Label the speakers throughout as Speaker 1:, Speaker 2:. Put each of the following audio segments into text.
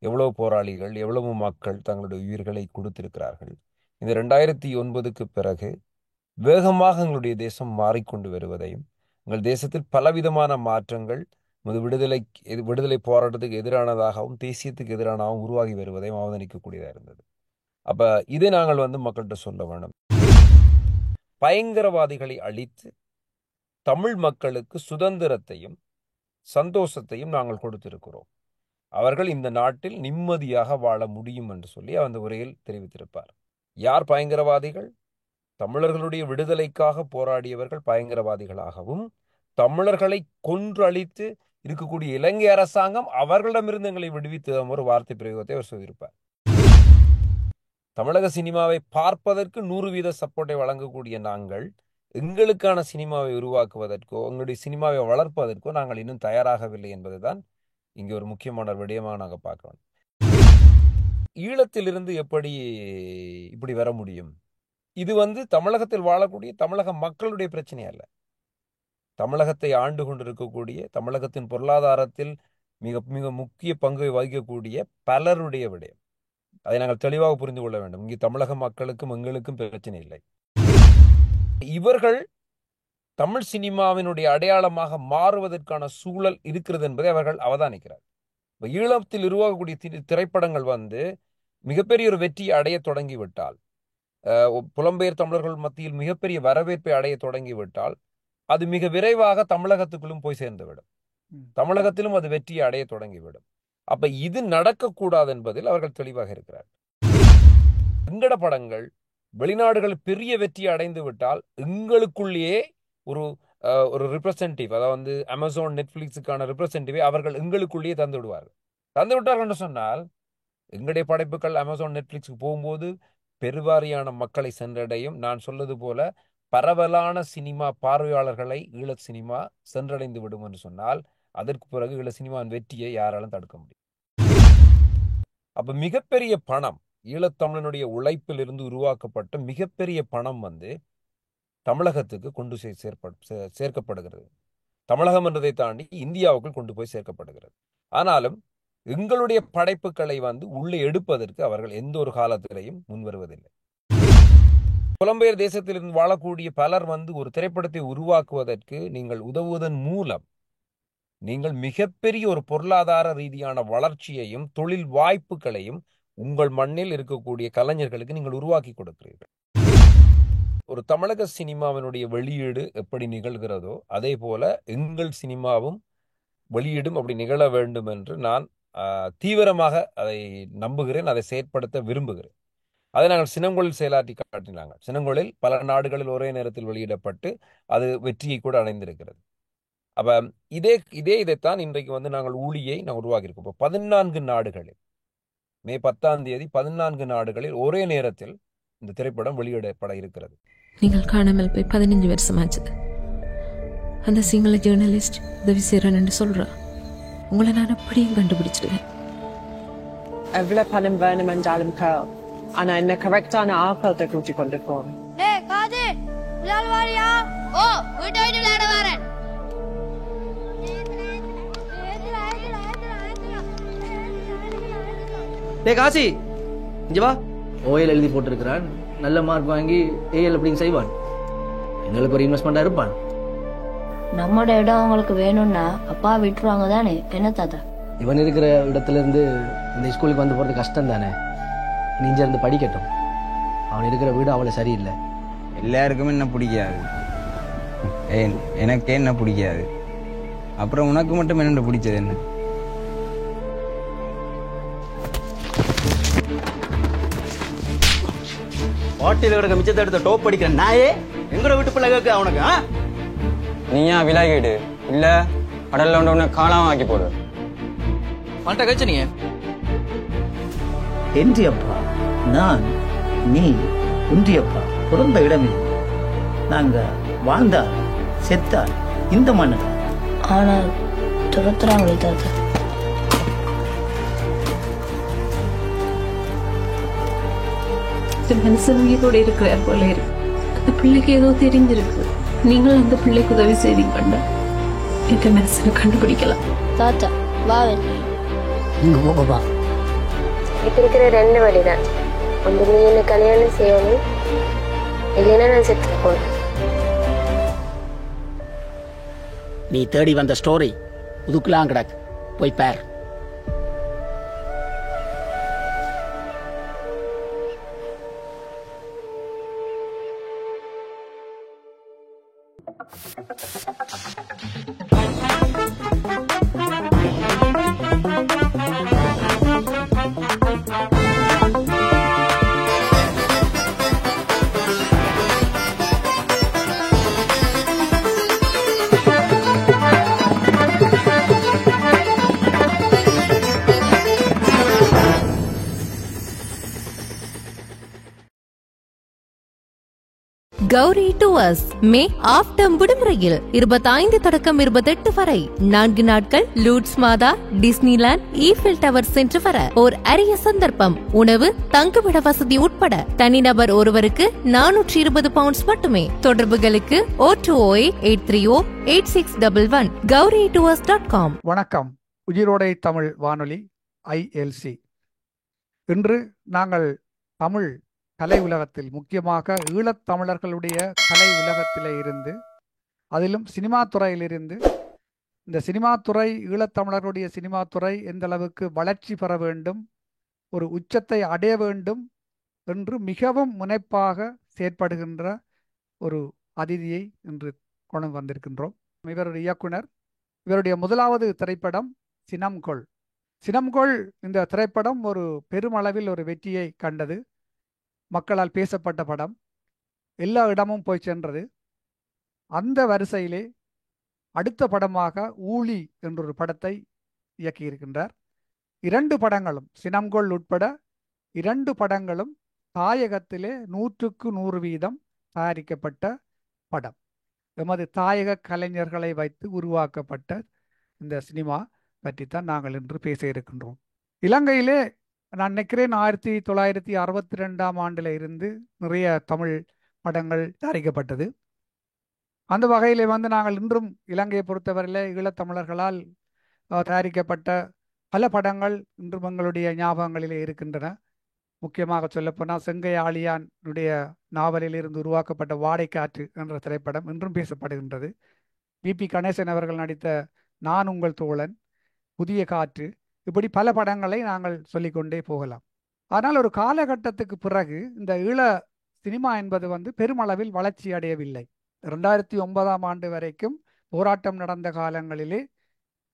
Speaker 1: எவ்வளவு போராளிகள், எவ்வளவு மக்கள் தங்களுடைய உயிர்களை கொடுத்திருக்கிறார்கள். இந்த 2009க்கு பிறகு வேகமாக எங்களுடைய தேசம் மாறிக்கொண்டு வருவதையும், எங்கள் தேசத்தில் பலவிதமான மாற்றங்கள் விடுதலை போராட்டத்துக்கு எதிரானதாகவும் தேசியத்துக்கு எதிரானதாகவும் உருவாகி வருவதையும் அவதானிக்கக்கூடியதாக இருந்தது. அப்ப இதை நாங்கள் மக்கள்கிட்ட சொல்ல வேணும். பயங்கரவாதிகளை அழித்து தமிழ் மக்களுக்கு சுதந்திரத்தையும் சந்தோஷத்தையும் நாங்கள் கொடுத்திருக்கிறோம். அவர்கள் இந்த நாட்டில் நிம்மதியாக வாழ முடியும் என்று சொல்லி அந்த உரையில் தெரிவித்திருப்பார். யார் பயங்கரவாதிகள்? தமிழர்களுடைய விடுதலைக்காக போராடியவர்கள் பயங்கரவாதிகளாகவும், தமிழர்களை கொன்று அழித்து இருக்கக்கூடிய இலங்கை அரசாங்கம் அவர்களிடமிருந்து எங்களை விடுவித்து ஒரு வார்த்தை பிரயோகத்தை அவர் சொல்லியிருப்பார். தமிழக சினிமாவை பார்ப்பதற்கு 100% சப்போர்ட்டை வழங்கக்கூடிய நாங்கள் எங்களுக்கான சினிமாவை உருவாக்குவதற்கோ எங்களுடைய சினிமாவை வளர்ப்பதற்கோ நாங்கள் இன்னும் தயாராகவில்லை என்பதுதான் இங்கே ஒரு முக்கியமான விடயமாக நாங்கள் பார்க்கணும். ஈழத்திலிருந்து எப்படி இப்படி வர முடியும்? இது தமிழகத்தில் வாழக்கூடிய தமிழக மக்களுடைய பிரச்சனை அல்ல. தமிழகத்தை ஆண்டு கொண்டிருக்கக்கூடிய, தமிழகத்தின் பொருளாதாரத்தில் மிக மிக முக்கிய பங்கை வகிக்கக்கூடிய பலருடைய விடயம். அதை நாங்கள் தெளிவாக புரிந்து கொள்ள வேண்டும். இங்கே தமிழக மக்களுக்கும் எங்களுக்கும் பிரச்சனை இல்லை. இவர்கள் தமிழ் சினிமாவினுடைய அடையாளமாக மாறுவதற்கான சூழல் இருக்கிறது என்பதை அவர்கள் அவதானிக்கிறார். ஈழத்தில் உருவாகக்கூடிய திரைப்படங்கள் மிகப்பெரிய ஒரு வெற்றியை அடைய தொடங்கிவிட்டால், புலம்பெயர் தமிழர்கள் மத்தியில் மிகப்பெரிய வரவேற்பை அடைய தொடங்கிவிட்டால், அது மிக விரைவாக தமிழகத்துக்குள்ளும் போய் சேர்ந்துவிடும். தமிழகத்திலும் அது வெற்றியை அடைய தொடங்கிவிடும். அப்ப இது நடக்கக்கூடாது என்பதில் அவர்கள் தெளிவாக இருக்கிறார். எங்கட படங்கள் வெளிநாடுகள் பெரிய வெற்றியை அடைந்து விட்டால் எங்களுக்குள்ளேயே ஒரு ரிப்ரசன்டேட்டிவ், அதாவது அமேசான் நெட்ஃபிளிக்ஸுக்கான ரிப்ரசன்டேட்டிவை அவர்கள் எங்களுக்குள்ளேயே தந்து விடுவார்கள். தந்து விட்டார்கள் என்று சொன்னால் எங்களுடைய படைப்புகள் அமேசான் நெட்ஃபிளிக்ஸுக்கு போகும்போது பெருவாரியான மக்களை சென்றடையும். நான் சொல்வது போல பரவலான சினிமா பார்வையாளர்களை ஈழ சினிமா சென்றடைந்து விடும் என்று சொன்னால் அதற்கு பிறகு ஈழ சினிமாவின் வெற்றியை யாராலும் தடுக்க முடியும். அப்ப மிகப்பெரிய பணம், ஈழத்தமிழனுடைய உழைப்பில் இருந்து உருவாக்கப்பட்ட மிகப்பெரிய பணம் தமிழகத்துக்கு கொண்டு சேர்க்கப்படுகிறது. தமிழகம் என்றதை தாண்டி இந்தியாவுக்குள் கொண்டு போய் சேர்க்கப்படுகிறது. ஆனாலும் எங்களுடைய படைப்புகளை உள்ளே எடுப்பதற்கு அவர்கள் எந்த ஒரு காலத்திலையும் முன்வருவதில்லை. புலம்பெயர் தேசத்திலிருந்து வாழக்கூடிய பலர் ஒரு திரைப்படத்தை உருவாக்குவதற்கு நீங்கள் உதவுவதன் மூலம் நீங்கள் மிகப்பெரிய ஒரு பொருளாதார ரீதியான வளர்ச்சியையும் தொழில் வாய்ப்புகளையும் உங்கள் மண்ணில் இருக்கக்கூடிய கலைஞர்களுக்கு நீங்கள் உருவாக்கி கொடுக்கிறீர்கள். ஒரு தமிழக சினிமாவினுடைய வெளியீடு எப்படி நிகழ்கிறதோ அதே போல எங்கள் சினிமாவும் வெளியீடும் அப்படி நிகழ வேண்டும் என்று நான் தீவிரமாக அதை நம்புகிறேன், அதை செயற்படுத்த விரும்புகிறேன். அதை நாங்கள் சினங்கொழில் செயலாற்றி காட்டினாங்க. சினங்கொழில் பல நாடுகளில் ஒரே நேரத்தில் வெளியிடப்பட்டு அது வெற்றியை கூட அடைந்திருக்கிறது. அப்ப இதைத்தான் இன்றைக்கு நாங்கள் ஊழியை உருவாக்கியிருக்கோம். 14 நாடுகளில் மே 10ஆம் தேதி 14 நாடுகளில் ஒரே நேரத்தில் இந்த திரைப்படம் வெளியிடப்பட இருக்கிறது.
Speaker 2: நீங்கள் காணாமல் போய் 15 வருஷமாச்சு. அந்த சிங்கள ஜேர்னலிஸ்ட் உதவி செய்யறேன்னு சொல்றா. உங்களை நான் அப்படியும் கண்டுபிடிச்சிடுவேன்.
Speaker 3: எவ்வளவு பணம் வேணும் என்றாலும் ஆனா என்ன கரெக்டான ஆக்களத்தை கூட்டி கொண்டு போறேன்.
Speaker 4: காசி இங்க வா. ஓஎல் எழுதி போட்டிருக்கிறான், நல்ல மார்க் வாங்கி ஏஎல் அப்படின்னு செய்வான். எங்களுக்கு ஒரு இன்வெஸ்ட்மெண்டா இருப்பான்.
Speaker 5: நம்மோட இடம் அவங்களுக்கு வேணும்னா அப்பா விட்டுருவாங்க தானே. என்ன தாத்தா,
Speaker 4: இவன் இருக்கிற இடத்துல இருந்து இந்த ஸ்கூலுக்கு போறது கஷ்டம் தானே. நீங்க இருந்து படிக்கட்டும். அவன் இருக்கிற வீடு அவளை சரியில்லை.
Speaker 6: எல்லாருக்குமே என்ன பிடிக்காது, எனக்கே என்ன பிடிக்காது. அப்புறம் உனக்கு மட்டும் என்ன பிடிச்சது? என்ன
Speaker 7: பாட்டில கிடக்க மிச்சத்தை எடுத்த டோப் அடிக்கிற நாயே எங்கட வீட்டு பிள்ளை கேட்க அவனுக்கு?
Speaker 6: நீயா விலாகிடு இல்ல கடல்ல ஒன்று காலாம ஆக்கி போடு.
Speaker 7: பாட்ட கழிச்சு நீங்க
Speaker 8: என்றியப்பா நான் நீ ஒன்றியப்பா பிறந்த இடமே. நாங்க வாழ்ந்தால் செத்தால் இந்த மண்ணு.
Speaker 5: ஆனா துரத்துறாங்களே தாத்தா.
Speaker 2: மனுஷன் உயிரோட இருக்கிறார் போல இருக்கு. அந்த பிள்ளைக்கு ஏதோ தெரிஞ்சிருக்கு. நீங்கள் அந்த பிள்ளைக்கு உதவி செய்தீங்கன்னா எந்த மனுஷனை கண்டுபிடிக்கலாம்.
Speaker 5: தாத்தா வா,
Speaker 8: நீங்க போகப்பா.
Speaker 9: இப்ப இருக்கிற ரெண்டு வழிதான். ஒன்று நீ என்ன கல்யாணம் செய்யணும், இல்லைன்னா நான் செத்து போனேன்.
Speaker 10: நீ தேடி வந்த ஸ்டோரி உதுக்குலாம் கிடக்கு, போய் பார்.
Speaker 11: கௌரி டூர்ஸ் மே ஆஃப்டர் விடுமுறையில் 25 தொடக்கம் 28 வரை 4 நாட்கள் லூட்ஸ் மாதா, டிஸ்னிலாண்ட், ஈஃபில் டவர் சென்று வர ஓர் அரிய சந்தர்ப்பம். உணவு, தங்குமிட வசதி உட்பட தனிநபர் ஒருவருக்கு 420 பவுண்ட்ஸ் மட்டுமே. தொடர்புகளுக்கு 0208308611 gauritours.com.
Speaker 12: வணக்கம். உயிரோடை தமிழ் வானொலி ILC. இன்று நாங்கள் தமிழ் கலை உலகத்தில், முக்கியமாக ஈழத்தமிழர்களுடைய கலை உலகத்திலே இருந்து, அதிலும் சினிமா துறையிலிருந்து, இந்த சினிமா துறை, ஈழத்தமிழர்களுடைய சினிமா துறை எந்த அளவுக்கு வளர்ச்சி பெற வேண்டும், ஒரு உச்சத்தை அடைய வேண்டும் என்று மிகவும் முனைப்பாக செயற்படுகின்ற ஒரு அதிதியை இன்று கொண்டு வந்திருக்கின்றோம். இவருடைய இயக்குனர். இவருடைய முதலாவது திரைப்படம் சினம்கொள். சினம்கொள் இந்த திரைப்படம் ஒரு பெருமளவில் ஒரு வெற்றியை கண்டது. மக்களால் பேசப்பட்ட படம், எல்லா இடமும் போய் சென்றது. அந்த வரிசையிலே அடுத்த படமாக ஊழி என்றொரு படத்தை இயக்கியிருக்கின்றார். 2 படங்களும், சினம்கொள் உட்பட 2 படங்களும் தாயகத்திலே 100க்கு 100% தயாரிக்கப்பட்ட படம். எமது தாயக கலைஞர்களை வைத்து உருவாக்கப்பட்ட இந்த சினிமா பற்றித்தான் நாங்கள் இன்று பேச இருக்கின்றோம். இலங்கையிலே நான் நினைக்கிறேன் 1962ஆம் ஆண்டில் இருந்து நிறைய தமிழ் படங்கள் தயாரிக்கப்பட்டது. அந்த வகையிலே நாங்கள் இன்றும் இலங்கையை பொறுத்தவரையிலே ஈழத்தமிழர்களால் தயாரிக்கப்பட்ட பல படங்கள் இன்றும் எங்களுடைய ஞாபகங்களிலே இருக்கின்றன. முக்கியமாக சொல்லப்போனால் செங்கை ஆழியானுடைய நாவலில் இருந்து உருவாக்கப்பட்ட வாடைக்காற்று என்ற திரைப்படம் இன்றும் பேசப்படுகின்றது. VP கணேசன் அவர்கள் நடித்த நான் உங்கள் தோழன், புதிய காற்று, இப்படி பல படங்களை நாங்கள் சொல்லிக்கொண்டே போகலாம். ஆனால் ஒரு காலகட்டத்துக்கு பிறகு இந்த ஈழ சினிமா என்பது பெருமளவில் வளர்ச்சி அடையவில்லை. 2009ஆம் ஆண்டு வரைக்கும் போராட்டம் நடந்த காலங்களிலே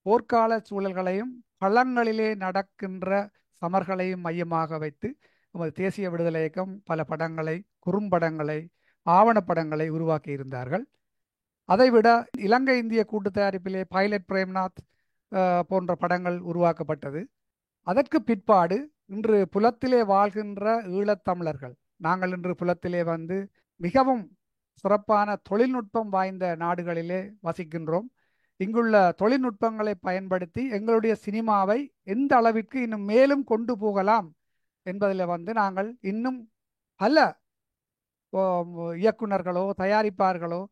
Speaker 12: போர்க்கால சூழல்களையும் களங்களிலே நடக்கின்ற சமர்களையும் மையமாக வைத்து நமது தேசிய விடுதலை இயக்கம் பல படங்களை, குறும்படங்களை, ஆவணப்படங்களை உருவாக்கி இருந்தார்கள். அதைவிட இலங்கை இந்திய கூட்டு தயாரிப்பிலே பைலட் பிரேம்நாத் போன்ற படங்கள் உருவாக்கப்பட்டது. அதற்கு பிற்பாடு இன்று புலத்திலே வாழ்கின்ற ஈழத்தமிழர்கள், நாங்கள் இன்று புலத்திலே மிகவும் சிறப்பான தொழில்நுட்பம் வாய்ந்த நாடுகளிலே வசிக்கின்றோம். இங்குள்ள தொழில்நுட்பங்களை பயன்படுத்தி எங்களுடைய சினிமாவை எந்த அளவிற்கு இன்னும் மேலும் கொண்டு போகலாம் என்பதில் நாங்கள் இன்னும் பல இயக்குனர்களோ தயாரிப்பார்களோ,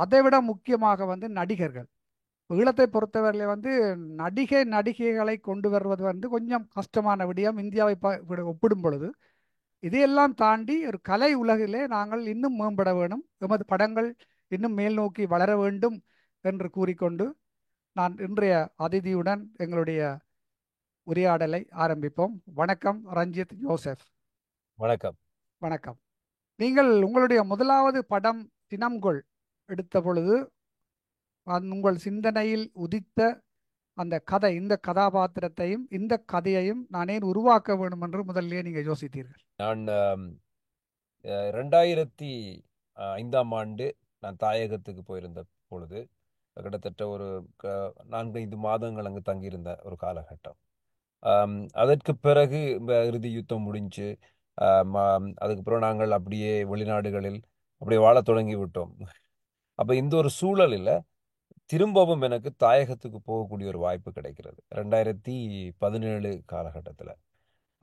Speaker 12: அதைவிட முக்கியமாக நடிகர்கள், ஈழத்தை பொறுத்தவரையிலே நடிகைகளை கொண்டு வருவது கொஞ்சம் கஷ்டமான விடயம் இந்தியாவை ஒப்பிடும் பொழுது. இதையெல்லாம் தாண்டி ஒரு கலை உலகிலே நாங்கள் இன்னும் மேம்பட வேண்டும், எமது படங்கள் இன்னும் மேல் நோக்கி வளர வேண்டும் என்று கூறிக்கொண்டு நான் இன்றைய அதிதியுடன் எங்களுடைய உரையாடலை ஆரம்பிப்போம். வணக்கம் ரஞ்சித் ஜோசப்.
Speaker 1: வணக்கம்.
Speaker 12: வணக்கம். நீங்கள் உங்களுடைய முதலாவது படம் சினம்கொள் எடுத்த பொழுது உங்கள் சிந்தனையில் உதித்த அந்த கதை, இந்த கதாபாத்திரத்தையும் இந்த கதையையும் நான் ஏன் உருவாக்க வேண்டும் என்று முதல்ல நீங்க யோசித்தீர்கள்?
Speaker 1: நான் 2005ஆம் ஆண்டு நான் தாயகத்துக்கு போயிருந்த பொழுது கிட்டத்தட்ட ஒரு 4-5 மாதங்கள் அங்கு தங்கியிருந்த ஒரு காலகட்டம். அதற்கு பிறகு இறுதி யுத்தம் முடிஞ்சு அதுக்கப்புறம் நாங்கள் அப்படியே வெளிநாடுகளில் அப்படியே வாழத் தொடங்கி விட்டோம். அப்போ இந்த ஒரு சூழலில் திரும்பவும் எனக்கு தாயகத்துக்கு போகக்கூடிய ஒரு வாய்ப்பு கிடைக்கிறது 2017 காலகட்டத்தில்.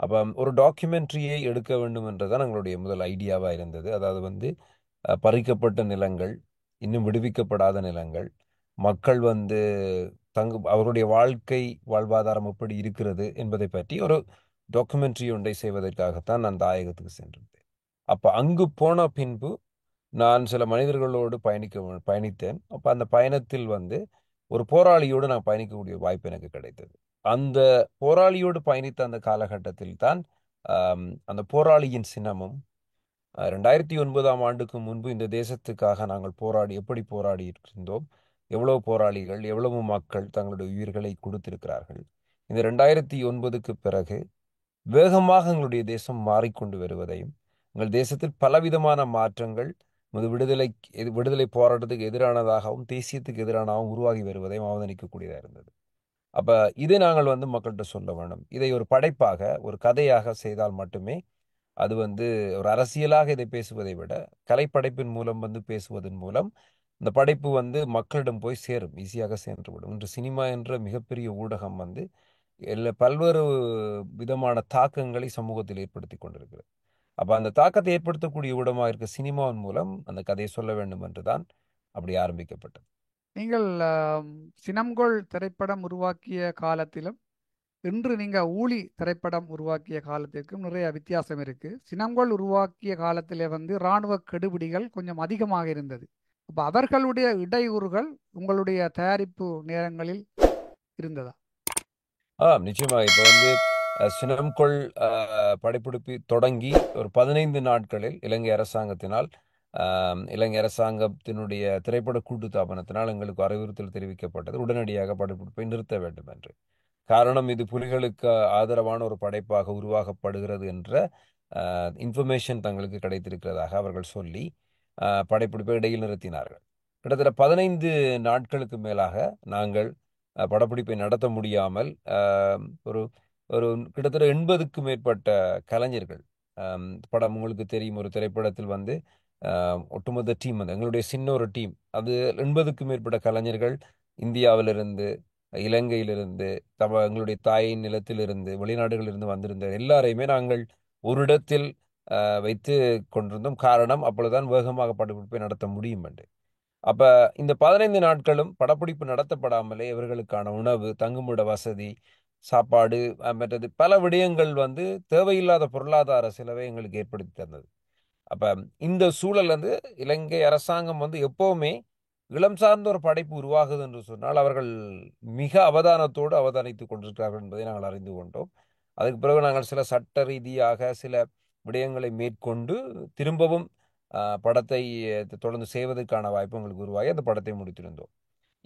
Speaker 1: அப்போ ஒரு டாக்குமெண்ட்ரியை எடுக்க வேண்டும் என்றதான் எங்களுடைய முதல் ஐடியாவாக இருந்தது. அதாவது பறிக்கப்பட்ட நிலங்கள், இன்னும் விடுவிக்கப்படாத நிலங்கள், மக்கள் அவருடைய வாழ்க்கை வாழ்வாதாரம் எப்படி இருக்கிறது என்பதை பற்றி ஒரு டாக்குமெண்ட்ரி ஒன்றை செய்வதற்காகத்தான் நான் தாயகத்துக்கு சென்றிருந்தேன். அப்போ அங்கு போன பின்பு நான் சில மனிதர்களோடு பயணித்தேன். அப்போ அந்த பயணத்தில் வந்து ஒரு போராளியோடு நான் பயணிக்கக்கூடிய வாய்ப்பு எனக்கு கிடைத்தது. அந்த போராளியோடு பயணித்த அந்த காலகட்டத்தில் தான் அந்த போராளியின் சின்னமும் 2009 ஆண்டுக்கு முன்பு இந்த தேசத்துக்காக நாங்கள் எப்படி போராடி இருந்தோம், எவ்வளவு போராளிகள், எவ்வளவு மக்கள் தங்களுடைய உயிர்களை கொடுத்திருக்கிறார்கள். இந்த 2009க்கு பிறகு வேகமாக எங்களுடைய தேசம் மாறிக்கொண்டு வருவதையும், எங்கள் தேசத்தில் பலவிதமான மாற்றங்கள் விடுதலை போராட்டத்துக்கு எதிரானதாகவும் தேசியத்துக்கு எதிரானதாகவும் உருவாகி வருவதையும் அவதானிக்கக்கூடியதாக இருந்தது. அப்போ இதை நாங்கள் வந்து மக்கள்கிட்ட சொல்ல வேண்டும். இதை ஒரு படைப்பாக, ஒரு கதையாக செய்தால் மட்டுமே அது வந்து ஒரு அரசியலாக இதை பேசுவதை விட கலைப்படைப்பின் மூலம் வந்து பேசுவதன் மூலம் இந்த படைப்பு வந்து மக்களிடம் போய் சேரும், ஈஸியாக சென்றுவிடும். இன்று சினிமா என்ற மிகப்பெரிய ஊடகம் வந்து பல்வேறு விதமான தாக்கங்களை சமூகத்தில் ஏற்படுத்தி கொண்டிருக்கிறது. அப்போ அந்த தாக்கத்தை ஏற்படுத்தக்கூடிய ஊடகமாக இருக்க சினிமாவின் மூலம் அந்த கதையை சொல்ல வேண்டும் என்று தான் அப்படி ஆரம்பிக்கப்பட்டது.
Speaker 12: நீங்கள் சினம்கொள் திரைப்படம் உருவாக்கிய காலத்திலும் இன்று நீங்கள் ஊழி திரைப்படம் உருவாக்கிய காலத்திற்கும் நிறைய வித்தியாசம் இருக்குது. சினம்கொள் உருவாக்கிய காலத்தில் வந்து இராணுவ கெடுபிடிகள் கொஞ்சம் அதிகமாக இருந்தது. அப்போ அவர்களுடைய இடையூறுகள் உங்களுடைய தயாரிப்பு நேரங்களில் இருந்ததா?
Speaker 1: நிச்சயமாக. இப்போ வந்து சினம்கொள் படப்பிடிப்பு தொடங்கி ஒரு 15 நாட்களில் இலங்கை அரசாங்கத்தினுடைய திரைப்பட கூட்டுத்தாபனத்தினால் எங்களுக்கு அறிவுறுத்தல் தெரிவிக்கப்பட்டது, உடனடியாக படப்பிடிப்பை நிறுத்த வேண்டும் என்று. காரணம், இது புலிகளுக்கு ஆதரவான ஒரு படைப்பாக உருவாக்கப்படுகிறது என்ற இன்ஃபர்மேஷன் தங்களுக்கு கிடைத்திருக்கிறதாக அவர்கள் சொல்லி படப்பிடிப்பை இடையில் நிறுத்தினார்கள். கிட்டத்தட்ட 15 நாட்களுக்கு மேலாக நாங்கள் படப்பிடிப்பை நடத்த முடியாமல் ஒரு ஒரு கிட்டத்தட்ட 80க்கும் மேற்பட்ட கலைஞர்கள், படம் உங்களுக்கு தெரியும், ஒரு திரைப்படத்தில் வந்து ஒட்டுமொத்த டீம் வந்து எங்களுடைய சின்ன ஒரு டீம், அது 80க்கும் மேற்பட்ட கலைஞர்கள் இந்தியாவிலிருந்து, இலங்கையிலிருந்து, எங்களுடைய தாயின் நிலத்திலிருந்து, வெளிநாடுகளிலிருந்து வந்திருந்த எல்லாரையுமே நாங்கள் ஒரு இடத்தில் வைத்து கொண்டிருந்தோம். காரணம், அப்பொழுதுதான் வேகமாக படப்பிடிப்பை நடத்த முடியும் என்று. அப்போ இந்த 15 நாட்களும் படப்பிடிப்பு நடத்தப்படாமலே இவர்களுக்கான உணவு, தங்குமிட வசதி, சாப்பாடு, மற்றது பல விடயங்கள் வந்து தேவையில்லாத பொருளாதார செலவை எங்களுக்கு ஏற்படுத்தி தந்தது. அப்போ இந்த சூழல் வந்து இலங்கை அரசாங்கம் வந்து எப்போவுமே இளம் சார்ந்த ஒரு படைப்பு உருவாகுது என்று சொன்னால் அவர்கள் மிக அவதானத்தோடு அவதானித்து கொண்டிருக்கிறார்கள் என்பதை நாங்கள் அறிந்து கொண்டோம். அதுக்கு பிறகு நாங்கள் சில சட்ட ரீதியாக சில விடயங்களை மேற்கொண்டு திரும்பவும் படத்தை தொடர்ந்து செய்வதற்கான வாய்ப்பு எங்களுக்கு உருவாகி அந்த படத்தை முடித்திருந்தோம்.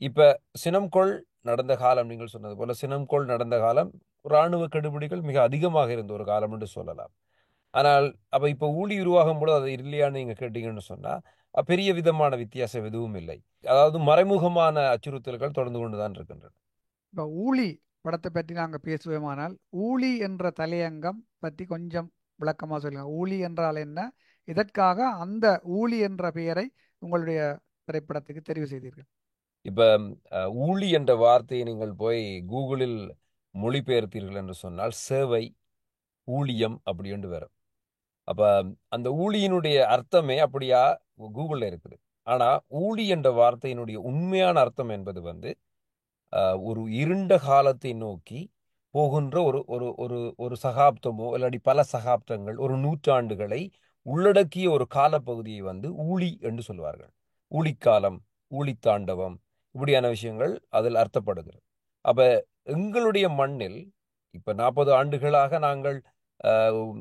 Speaker 1: இப்போ சினம்கொள் நடந்த காலம், நீங்கள் சொன்னது போல சினம்கொள் நடந்த காலம் இராணுவ கெடுபிடிகள் மிக அதிகமாக இருந்த ஒரு காலம் என்று சொல்லலாம். ஆனால் அப்போ இப்போ ஊழி உருவாகும் போது அது இல்லையான்னு நீங்கள் கேட்டீங்கன்னு சொன்னால் பெரிய விதமான வித்தியாசம் எதுவும் இல்லை. அதாவது மறைமுகமான அச்சுறுத்தல்கள் தொடர்ந்து கொண்டு தான் இருக்கின்றன.
Speaker 12: இப்போ ஊழி படத்தை பற்றி நாங்கள் பேசுவோமானால், ஊழி என்ற தலையங்கம் பற்றி கொஞ்சம் விளக்கமாக சொல்லுங்கள். ஊழி என்றால் என்ன, இதற்காக அந்த ஊழி என்ற பெயரை உங்களுடைய திரைப்படத்துக்கு தெரிவு செய்தீர்கள்?
Speaker 1: இப்போ ஊழி என்ற வார்த்தையை நீங்கள் போய் கூகுளில் மொழிபெயர்த்தீர்கள் என்று சொன்னால் சேவை, ஊழியம் அப்படி என்று வரும். அப்போ அந்த ஊழியினுடைய அர்த்தமே அப்படியா கூகுளில் இருக்குது. ஆனால் ஊழி என்ற வார்த்தையினுடைய உண்மையான அர்த்தம் என்பது வந்து ஒரு இருண்ட காலத்தை நோக்கி போகின்ற ஒரு ஒரு ஒரு ஒரு சகாப்தமோ இல்லாட்டி பல சகாப்தங்கள், ஒரு நூற்றாண்டுகளை உள்ளடக்கிய ஒரு காலப்பகுதியை வந்து ஊழி என்று சொல்வார்கள். ஊழிக்காலம், ஊழித்தாண்டவம், இப்படியான விஷயங்கள் அதில் அர்த்தப்படுகிறது. அப்போ எங்களுடைய மண்ணில் இப்போ 40 ஆண்டுகளாக நாங்கள்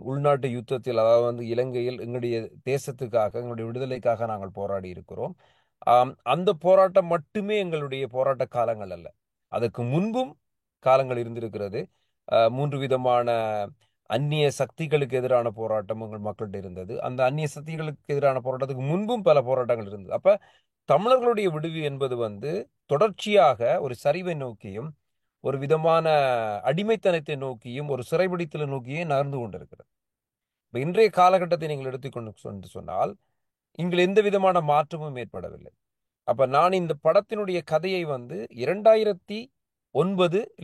Speaker 1: உள்நாட்டு யுத்தத்தில், அதாவது வந்து இலங்கையில் எங்களுடைய தேசத்துக்காக, எங்களுடைய விடுதலைக்காக நாங்கள் போராடி இருக்கிறோம். அந்த போராட்டம் மட்டுமே எங்களுடைய போராட்ட காலங்கள் அல்ல, அதற்கு முன்பும் காலங்கள் இருந்திருக்கிறது. 3 விதமான அந்நிய சக்திகளுக்கு எதிரான போராட்டம் எங்கள் மக்கள்கிட்ட இருந்தது. அந்த அந்நிய சக்திகளுக்கு எதிரான போராட்டத்துக்கு முன்பும் பல போராட்டங்கள் இருந்தது. அப்போ தமிழர்களுடைய விடுவி என்பது வந்து தொடர்ச்சியாக ஒரு சரிவை நோக்கியும் ஒரு விதமான அடிமைத்தனத்தை நோக்கியும் ஒரு சிறைபிடித்தலை நோக்கியும் நகர்ந்து கொண்டிருக்கிறது. இப்போ இன்றைய காலகட்டத்தை நீங்கள் எடுத்துக்கொண்டு சொன்னால் இங்கே எந்த விதமான மாற்றமும் ஏற்படவில்லை. அப்போ நான் இந்த படத்தினுடைய கதையை வந்து 2009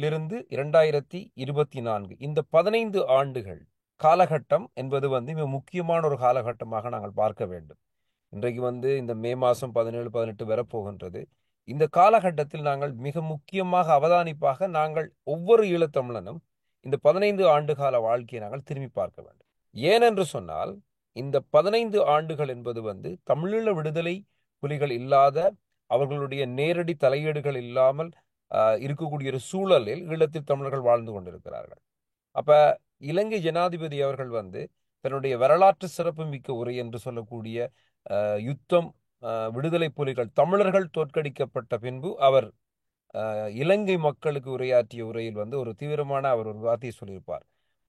Speaker 1: 2024 இந்த 15 ஆண்டுகள் காலகட்டம் என்பது வந்து மிக முக்கியமான ஒரு காலகட்டமாக நாங்கள் பார்க்க வேண்டும். இன்றைக்கு வந்து இந்த மே மாதம் 17, 18 வரப்போகின்றது. இந்த காலகட்டத்தில் நாங்கள் மிக முக்கியமாக அவதானிப்பாக நாங்கள் ஒவ்வொரு ஈழத்தமிழனும் இந்த 15 ஆண்டு கால வாழ்க்கையை நாங்கள் திரும்பி பார்க்க வேண்டும். ஏனென்று சொன்னால் இந்த 15 ஆண்டுகள் என்பது தமிழீழ விடுதலை புலிகள் இல்லாத, அவர்களுடைய நேரடி தலையீடுகள் இல்லாமல் இருக்கக்கூடிய ஒரு சூழலில் ஈழத்தில் தமிழர்கள் வாழ்ந்து கொண்டிருக்கிறார்கள். அப்ப இலங்கை ஜனாதிபதி அவர்கள் தன்னுடைய வரலாற்று சிறப்புமிக்க உரை என்று சொல்லக்கூடிய யுத்தம், விடுதலை புலிகள், தமிழர்கள் தோற்கடிக்கப்பட்ட பின்பு அவர் இலங்கை மக்களுக்கு உரையாற்றிய உரையில் ஒரு தீவிரமான அவர் ஒரு வார்த்தையை சொல்லியிருப்பார்.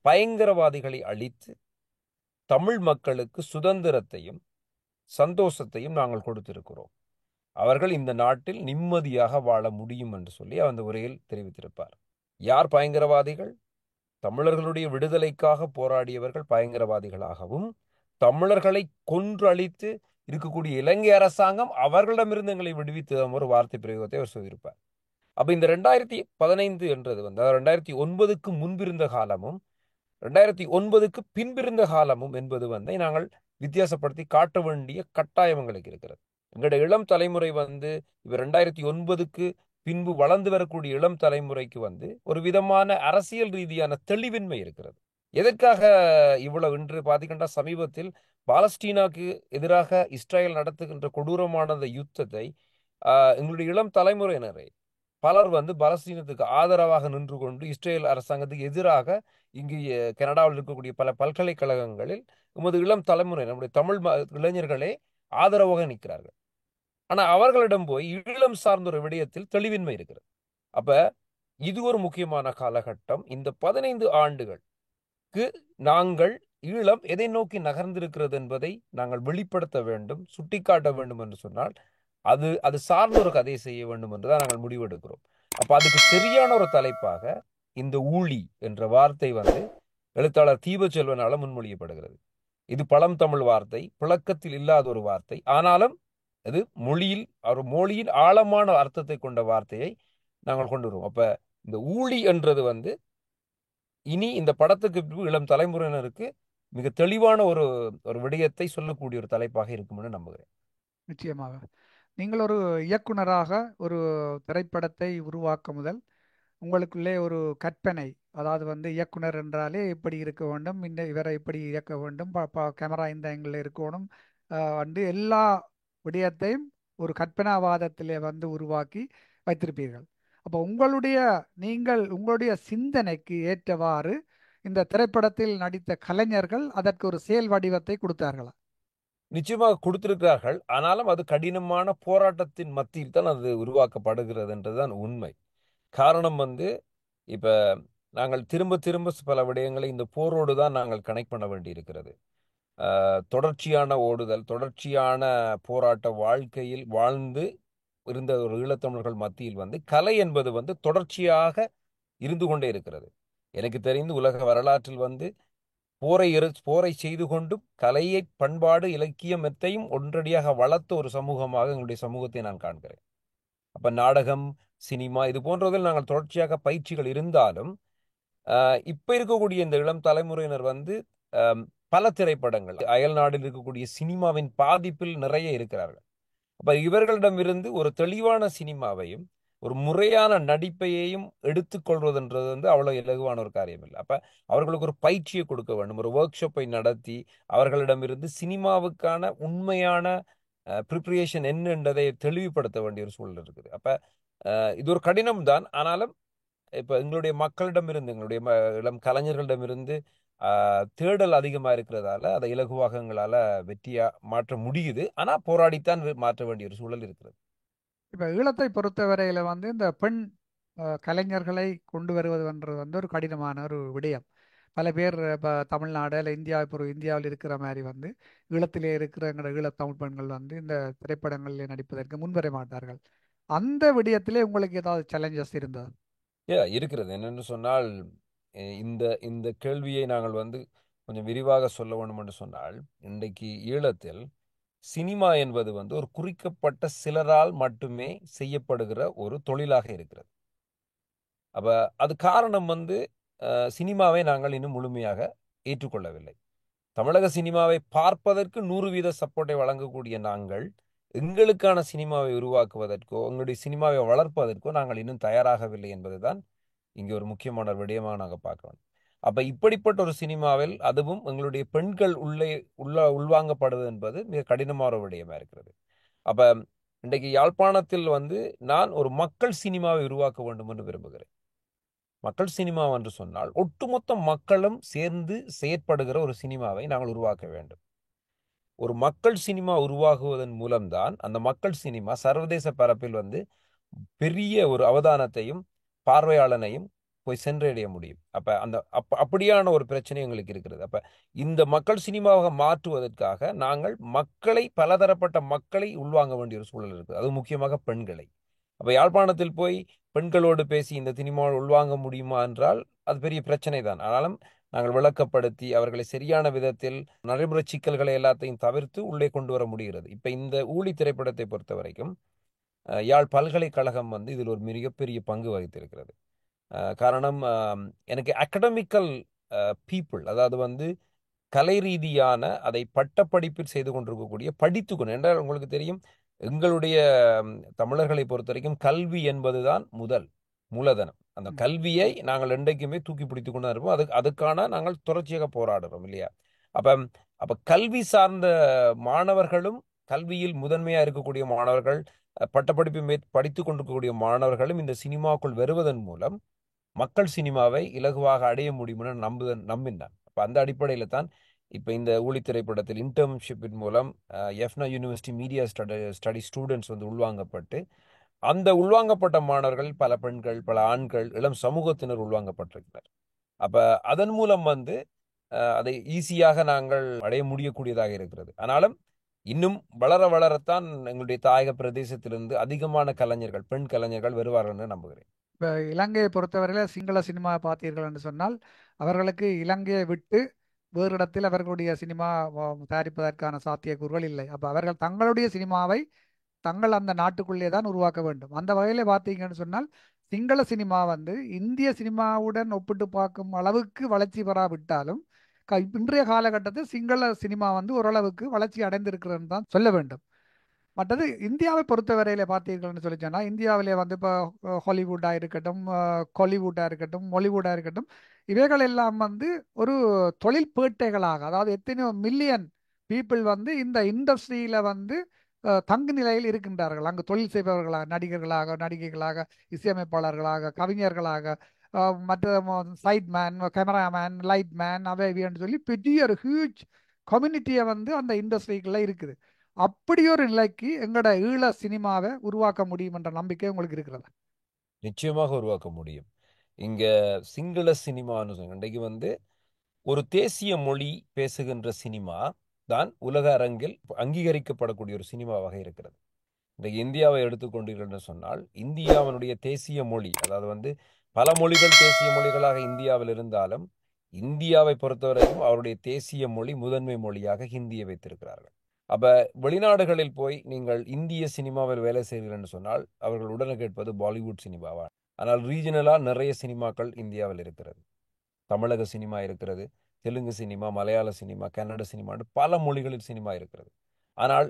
Speaker 1: பயங்கரவாதிகளை அழித்து தமிழ் மக்களுக்கு சுதந்திரத்தையும் சந்தோஷத்தையும் நாங்கள் கொடுத்திருக்கிறோம், அவர்கள் இந்த நாட்டில் நிம்மதியாக வாழ முடியும் என்று சொல்லி அந்த உரையில் தெரிவித்திருப்பார். யார் பயங்கரவாதிகள்? தமிழர்களுடைய விடுதலைக்காக போராடியவர்கள் பயங்கரவாதிகளாகவும், தமிழர்களை கொன்று அழித்து இருக்கக்கூடிய இலங்கை அரசாங்கம் அவர்களிடமிருந்து எங்களை விடுவித்து ஒரு வார்த்தை பிரயோகத்தை அவர் சொல்லியிருப்பார். அப்ப இந்த 2015 என்றது 2009க்கு முன்பிருந்த காலமும் 2009க்கு பின்பிருந்த காலமும் என்பது நாங்கள் வித்தியாசப்படுத்தி காட்ட வேண்டிய கட்டாயம் எங்களுக்கு இருக்கிறது. எங்களுடைய இளம் தலைமுறை இப்ப 2009க்கு பின்பு வளர்ந்து வரக்கூடிய இளம் தலைமுறைக்கு ஒரு விதமான அரசியல் ரீதியான தெளிவின்மை இருக்கிறது. எதற்காக இவ்வளவு இன்று பார்த்தீங்கன்னா சமீபத்தில் பாலஸ்தீனாக்கு எதிராக இஸ்ரேல் நடத்துகின்ற கொடூரமான அந்த யுத்தத்தை எங்களுடைய இளம் தலைமுறையினரை பலர் பாலஸ்தீனத்துக்கு ஆதரவாக நின்று கொண்டு இஸ்ரேல் அரசாங்கத்துக்கு எதிராக இங்கு கனடாவில் இருக்கக்கூடிய பல பல்கலைக்கழகங்களில் எமது இளம் தலைமுறை நம்முடைய தமிழ் இளைஞர்களே ஆதரவாக நிற்கிறார்கள். ஆனா அவர்களிடம் போய் ஈழம் சார்ந்த ஒரு விடயத்தில் தெளிவின்மை இருக்கிறது. அப்ப இது ஒரு முக்கியமான காலகட்டம். இந்த 15 ஆண்டுகளுக்கு நாங்கள் ஈழம் எதை நோக்கி நகர்ந்திருக்கிறது என்பதை நாங்கள் வெளிப்படுத்த வேண்டும், சுட்டிக்காட்ட வேண்டும் என்று சொன்னால் அது சார்ந்த ஒரு கதையை செய்ய வேண்டும் என்றுதான் நாங்கள் முடிவெடுக்கிறோம். அப்ப அதுக்கு சரியான ஒரு தலைப்பாக இந்த ஊழி என்ற வார்த்தை எழுத்தாளர் தீபச்செல்வனால முன்மொழியப்படுகிறது. இது பழந்தமிழ் வார்த்தை, புழக்கத்தில் இல்லாத ஒரு வார்த்தை. ஆனாலும் அது மொழியின் ஆழமான அர்த்தத்தை கொண்ட வார்த்தையை நாங்கள் கொண்டு வருவோம். அப்ப இந்த ஊழி என்றது இனி இந்த படத்துக்கு இளம் தலைமுறையினருக்கு மிக தெளிவான ஒரு விடயத்தை சொல்லக்கூடிய ஒரு தலைப்பாக இருக்கும் என்று நம்புகிறேன்.
Speaker 12: நிச்சயமாக நீங்கள் ஒரு இயக்குனராக ஒரு திரைப்படத்தை உருவாக்க முதல் உங்களுக்குள்ளே ஒரு கற்பனை, அதாவது இயக்குனர் என்றாலே இப்படி இருக்க வேண்டும், இவரை இப்படி இயக்க வேண்டும், கேமரா இந்த ஆங்கிள் இருக்கணும், எல்லா விடயத்தையும் ஒரு கற்பனாவாதத்திலே உருவாக்கி வைத்திருப்பீர்கள். அப்போ உங்களுடைய சிந்தனைக்கு ஏற்றவாறு இந்த திரைப்படத்தில் நடித்த கலைஞர்கள் அதற்கு ஒரு செயல் வடிவத்தை கொடுத்தார்களா?
Speaker 1: நிச்சயமாக கொடுத்திருக்கிறார்கள். ஆனாலும் அது கடினமான போராட்டத்தின் மத்தியில் தான் அது உருவாக்கப்படுகிறது என்றுதான் உண்மை. காரணம் இப்ப நாங்கள் திரும்ப திரும்ப பல விடயங்களை இந்த போரோடு தான் நாங்கள் கனெக்ட் பண்ண வேண்டி இருக்கிறது. தொடர்ச்சியான ஓடுதல், தொடர்ச்சியான போராட்ட வாழ்க்கையில் வாழ்ந்து இருந்த ஒரு ஈழத்தமிழர்கள் மத்தியில் கலை என்பது தொடர்ச்சியாக இருந்து கொண்டே இருக்கிறது. எனக்கு தெரிந்து உலக வரலாற்றில் போரை செய்து கொண்டும் கலையை, பண்பாடு, இலக்கியம் எத்தையும் ஒன்றடியாக வளர்த்த ஒரு சமூகமாக எங்களுடைய சமூகத்தை நான் காண்கிறேன். அப்ப நாடகம், சினிமா இது போன்றதில் நாங்கள் தொடர்ச்சியாக பயிற்சிகள் இருந்தாலும் இப்ப இருக்கக்கூடிய இந்த இளம் தலைமுறையினர் பல திரைப்படங்கள் அயல் நாட்டில் இருக்கக்கூடிய சினிமாவின் பாதிப்பில் நிறைய இருக்கிறார்கள். அப்ப இவர்களிடமிருந்து ஒரு தெளிவான சினிமாவையும் ஒரு முறையான நடிப்பையையும் எடுத்துக்கொள்வதுன்றது அவ்வளவு இலகுவான ஒரு காரியம் இல்லை. அப்ப அவர்களுக்கு ஒரு பயிற்சியை கொடுக்க வேண்டும், ஒரு ஒர்க் ஷாப்பை நடத்தி அவர்களிடமிருந்து சினிமாவுக்கான உண்மையான ப்ரிப்பரேஷன் என்னன்றதை தெளிவுபடுத்த வேண்டிய ஒரு சூழல் இருக்குது. அப்ப இது ஒரு கடினம் தான். ஆனாலும் இப்ப எங்களுடைய மக்களிடமிருந்து, எங்களுடைய இளம் கலைஞர்களிடமிருந்து தேடல் அதிகமா இருக்கிறதால அதை இலகுவாக எங்களால வெற்றியா மாற்ற முடியுது. ஆனா போராடித்தான் மாற்ற வேண்டிய ஒரு சூழல் இருக்கிறது.
Speaker 12: இப்ப ஈழத்தை பொறுத்தவரையில இந்த பெண் கலைஞர்களை கொண்டு வருவதுன்றது ஒரு கடினமான ஒரு விடயம். பல பேர் இப்போ தமிழ்நாடு இல்லை இந்தியாவில் இருக்கிற மாதிரி ஈழத்திலே இருக்கிற ஈழத்தமிழ் பெண்கள் இந்த திரைப்படங்களில் நடிப்பதற்கு முன்வர மாட்டார்கள். அந்த விடயத்திலே உங்களுக்கு ஏதாவது சேலஞ்சஸ் இருந்தது?
Speaker 1: இருக்கிறது. என்னென்னு சொன்னால் இந்த கேள்வியை நாங்கள் கொஞ்சம் விரிவாக சொல்ல வேண்டும் என்று சொன்னால், இன்றைக்கு ஈழத்தில் சினிமா என்பது ஒரு குறிக்கப்பட்ட சிலரால் மட்டுமே செய்யப்படுகிற ஒரு தொழிலாக இருக்கிறது. அப்ப அது காரணம் சினிமாவை நாங்கள் இன்னும் முழுமையாக ஏற்றுக்கொள்ளவில்லை. தமிழக சினிமாவை பார்ப்பதற்கு 100% சப்போர்ட்டை வழங்கக்கூடிய நாங்கள் எங்களுக்கான சினிமாவை உருவாக்குவதற்கோ எங்களுடைய சினிமாவை வளர்ப்பதற்கோ நாங்கள் இன்னும் தயாராகவில்லை என்பதுதான் இங்கே ஒரு முக்கியமான ஒரு விடயமாக நாங்கள் பார்க்கணும். அப்போ இப்படிப்பட்ட ஒரு சினிமாவில் அதுவும் எங்களுடைய பெண்கள் உள்வாங்கப்படுவது என்பது மிக கடினமான ஒரு விடயமாக இருக்கிறது. அப்போ இன்றைக்கு யாழ்ப்பாணத்தில் வந்து நான் ஒரு மக்கள் சினிமாவை உருவாக்க வேண்டும் என்று விரும்புகிறேன். மக்கள் சினிமா என்று சொன்னால் ஒட்டுமொத்த மக்களும் சேர்ந்து செயற்படுகிற ஒரு சினிமாவை நாங்கள் உருவாக்க வேண்டும். ஒரு மக்கள் சினிமா உருவாகுவதன் மூலம்தான் அந்த மக்கள் சினிமா சர்வதேச பரப்பில் வந்து பெரிய ஒரு அவதானத்தையும் பார்வையாளனையும் போய் சென்றடைய முடியும். அப்படியான ஒரு பிரச்சனை எங்களுக்கு இருக்கிறது. அப்ப இந்த மக்கள் சினிமாவை மாற்றுவதற்காக நாங்கள் பலதரப்பட்ட மக்களை உள்வாங்க வேண்டிய ஒரு சூழல் இருக்குது. அது முக்கியமாக பெண்களை. அப்ப யாழ்ப்பாணத்தில் போய் பெண்களோடு பேசி இந்த சினிமாவை உள்வாங்க முடியுமா என்றால் அது பெரிய பிரச்சனை தான். ஆனாலும் நாங்கள் விளக்கப்படுத்தி அவர்களை சரியான விதத்தில் நடைமுறை சிக்கல்களை எல்லாத்தையும் தவிர்த்து உள்ளே கொண்டு வர முடிகிறது. இப்ப இந்த ஊழி திரைப்படத்தை பொறுத்த வரைக்கும் யாழ் பல்கலைக்கழகம் வந்து இதில் ஒரு மிகப்பெரிய பங்கு வகித்திருக்கிறது. காரணம், எனக்கு அகடமிக்கல் பீப்புள், அதாவது வந்து கலை ரீதியான அதை பட்டப்படிப்பில் செய்து கொண்டிருக்கக்கூடிய படித்துக்கணும் என்றால் உங்களுக்கு தெரியும், எங்களுடைய தமிழர்களை பொறுத்த வரைக்கும் கல்வி என்பதுதான் மூலதனம். அந்த கல்வியை நாங்கள் என்றைக்குமே தூக்கி பிடித்து கொண்டு தான் இருப்போம். அதுக்கான நாங்கள் தொடர்ச்சியாக போராடுறோம் இல்லையா? அப்ப கல்வி சார்ந்த மாணவர்களும், கல்வியில் முதன்மையா இருக்கக்கூடிய மாணவர்கள், பட்டப்படிப்பு படித்து கொண்டிருக்கக்கூடிய மாணவர்களும் இந்த சினிமாவுக்குள் வருவதன் மூலம் மக்கள் சினிமாவை இலகுவாக அடைய முடியும் என நம்பினான். அப்ப அந்த அடிப்படையில தான் இப்ப இந்த ஊழி திரைப்படத்தில் இன்டர்ன்ஷிப்பின் மூலம் எஃப்னா யூனிவர்சிட்டி மீடியா ஸ்டடி ஸ்டூடெண்ட்ஸ் வந்து உள்வாங்கப்பட்டு, அந்த உள்வாங்கப்பட்ட மாணவர்கள் பல பெண்கள், பல ஆண்கள், இளம் சமூகத்தினர் உள்வாங்கப்பட்டிருக்கிறார். அப்ப அதன் மூலம் வந்து அதை ஈஸியாக நாங்கள் அடைய முடியக்கூடியதாக இருக்கிறது. ஆனாலும் இன்னும் வளரத்தான் எங்களுடைய தாயக பிரதேசத்திலிருந்து அதிகமான கலைஞர்கள், பெண் கலைஞர்கள் வருவார்கள் என்று நம்புகிறேன்.
Speaker 12: இப்போ இலங்கையை பொறுத்தவரையில் சிங்கள சினிமா பார்த்தீர்கள் என்று சொன்னால் அவர்களுக்கு இலங்கையை விட்டு வேறு இடத்தில் அவர்களுடைய சினிமா தயாரிப்பதற்கான சாத்தியக்கூறுகள் இல்லை. அப்போ அவர்கள் தங்களுடைய சினிமாவை தங்கள் அந்த நாட்டுக்குள்ளே தான் உருவாக்க வேண்டும். அந்த வகையில் பார்த்தீங்கன்னு சொன்னால் சிங்கள சினிமா வந்து இந்திய சினிமாவுடன் ஒப்பிட்டு பார்க்கும் அளவுக்கு வளர்ச்சி பெறாவிட்டாலும் இன்றைய காலகட்டத்தில் சிங்கள சினிமா வந்து ஓரளவுக்கு வளர்ச்சி அடைந்திருக்கிறதுன்னு தான் சொல்ல வேண்டும். மற்றது இந்தியாவை பொறுத்தவரையில் பார்த்தீர்கள்னு சொல்லி சொன்னால் இந்தியாவிலே வந்து இப்போ ஹாலிவுட்டாக இருக்கட்டும், காலிவுட்டாக இருக்கட்டும், மொலிவுட்டாக இருக்கட்டும், இவைகள் எல்லாம் வந்து ஒரு தொழில் பேட்டைகளாக, அதாவது எத்தனையோ மில்லியன் பீப்புள் வந்து இந்த இண்டஸ்ட்ரியில் வந்து தங்கு நிலையில் இருக்கின்றார்கள். அங்கு தொழில் செய்பவர்களாக, நடிகைகளாக, இசையமைப்பாளர்களாக, கவிஞர்களாக, மற்ற side man, cameraman, light man, அவைன்னு சொல்லி பெரிய ஒரு ஹியூஜ் கம்யூனிட்டியை வந்து அந்த இண்டஸ்ட்ரிக்குள்ள இருக்குது. அப்படி ஒரு நிலைக்கு எங்களோட ஈழ சினிமாவை உருவாக்க முடியும் என்ற நம்பிக்கை உங்களுக்கு இருக்கிறதா?
Speaker 1: நிச்சயமாக உருவாக்க முடியும். இங்க சிங்கள சினிமான்னு சொன்ன இன்றைக்கு வந்து ஒரு தேசிய மொழி பேசுகின்ற சினிமா தான் உலக அரங்கில் அங்கீகரிக்கப்படக்கூடிய ஒரு சினிமாவாக இருக்கிறது. இன்றைக்கு இந்தியாவை எடுத்துக்கொண்டீர்கள் சொன்னால் இந்தியாவினுடைய தேசிய மொழி, அதாவது வந்து பல மொழிகள் தேசிய மொழிகளாக இந்தியாவில் இருந்தாலும் இந்தியாவை பொறுத்தவரைக்கும் அவருடைய தேசிய மொழி முதன்மை மொழியாக ஹிந்தியை வைத்திருக்கிறார்கள். அப்ப வெளிநாடுகளில் போய் நீங்கள் இந்திய சினிமாவில் வேலை செய்கிறீர்கள் சொன்னால் அவர்கள் உடனே கேட்பது பாலிவுட் சினிமாவா. ஆனால் ரீஜனலா நிறைய சினிமாக்கள் இந்தியாவில் இருக்கிறது. தமிழக சினிமா இருக்கிறது, தெலுங்கு சினிமா, மலையாள சினிமா, கன்னட சினிமா, பல மொழிகளில் சினிமா இருக்கிறது. ஆனால்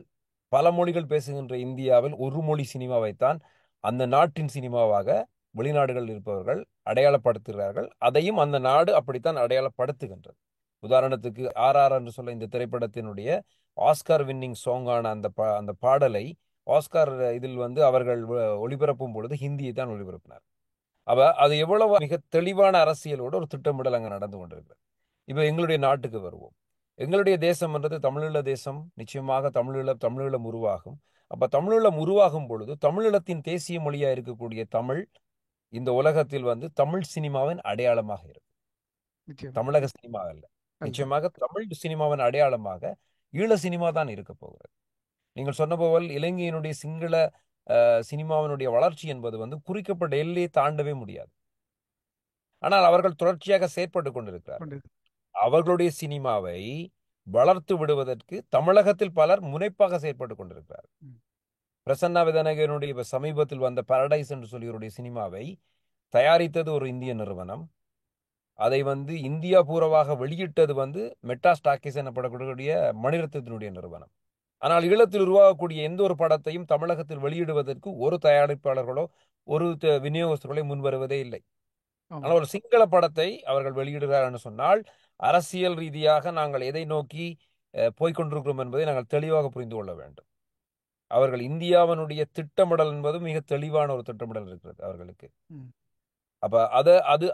Speaker 1: பல மொழிகள் பேசுகின்ற இந்தியாவில் ஒரு மொழி சினிமாவைத்தான் அந்த நாட்டின் சினிமாவாக வெளிநாடுகளில் இருப்பவர்கள் அடையாளப்படுத்துகிறார்கள். அதையும் அந்த நாடு அப்படித்தான் அடையாளப்படுத்துகின்றது. உதாரணத்துக்கு RR என்று சொல்ல இந்த திரைப்படத்தினுடைய ஆஸ்கார் வின்னிங் சாங்கான அந்த பாடலை ஆஸ்கார் இதில் வந்து அவர்கள் ஒளிபரப்பும் பொழுது ஹிந்தியை தான் ஒளிபரப்பினார். அது எவ்வளவு மிக தெளிவான அரசியலோடு ஒரு திட்டமிடல் அங்கே நடந்து கொண்டிருக்கிறது. இப்போ எங்களுடைய நாட்டுக்கு வருவோம். எங்களுடைய தேசம் என்றது தமிழீழ தேசம். நிச்சயமாக தமிழீழம் உருவாகும். அப்ப தமிழீழம் உருவாகும் பொழுது தமிழீழத்தின் தேசிய மொழியா இருக்கக்கூடிய தமிழ் இந்த உலகத்தில் வந்து தமிழ் சினிமாவின் அடையாளமாக இருக்கும். தமிழக சினிமா அல்ல, நிச்சயமாக தமிழ் சினிமாவின் அடையாளமாக ஈழ சினிமா தான் இருக்க போகிறது. நீங்கள் சொன்ன போல் இலங்கையினுடைய சிங்கள சினிமாவினுடைய வளர்ச்சி என்பது வந்து குறிக்கப்பட்ட எல்லையை தாண்டவே முடியாது. ஆனால் அவர்கள் தொடர்ச்சியாக செயற்பட்டு கொண்டிருக்கிறார்கள். அவர்களுடைய சினிமாவை வளர்த்து விடுவதற்கு தமிழகத்தில் பலர் முனைப்பாக செயற்பட்டு கொண்டிருக்கிறார். பிரசன்னா விதனகனுடைய சமீபத்தில் வந்த பாரடைஸ் என்று சொல்லியவருடைய சினிமாவை தயாரித்தது ஒரு இந்திய நிறுவனம். அதை வந்து இந்தியா பூர்வமாக வெளியிட்டது வந்து மெட்டாஸ்டாக்கிஸ் எனப்படக்கூடிய மணிரத்னத்தினுடைய நிறுவனம். ஆனால் ஈழத்தில் உருவாகக்கூடிய எந்த ஒரு படத்தையும் தமிழகத்தில் வெளியிடுவதற்கு ஒரு தயாரிப்பாளர்களோ ஒரு விநியோகஸ்தர்களோ முன்வருவதே இல்லை. ஆனால் ஒரு சிங்கள படத்தை அவர்கள் வெளியிடுகிறார்கள் சொன்னால் அரசியல் ரீதியாக நாங்கள் எதை நோக்கி போய்கொண்டிருக்கிறோம் என்பதை நாங்கள் தெளிவாக புரிந்து கொள்ள வேண்டும். அவர்கள் இந்தியாவினுடைய திட்டமிடல் என்பது மிக தெளிவான ஒரு திட்டமிடல் இருக்கிறது அவர்களுக்கு. அப்ப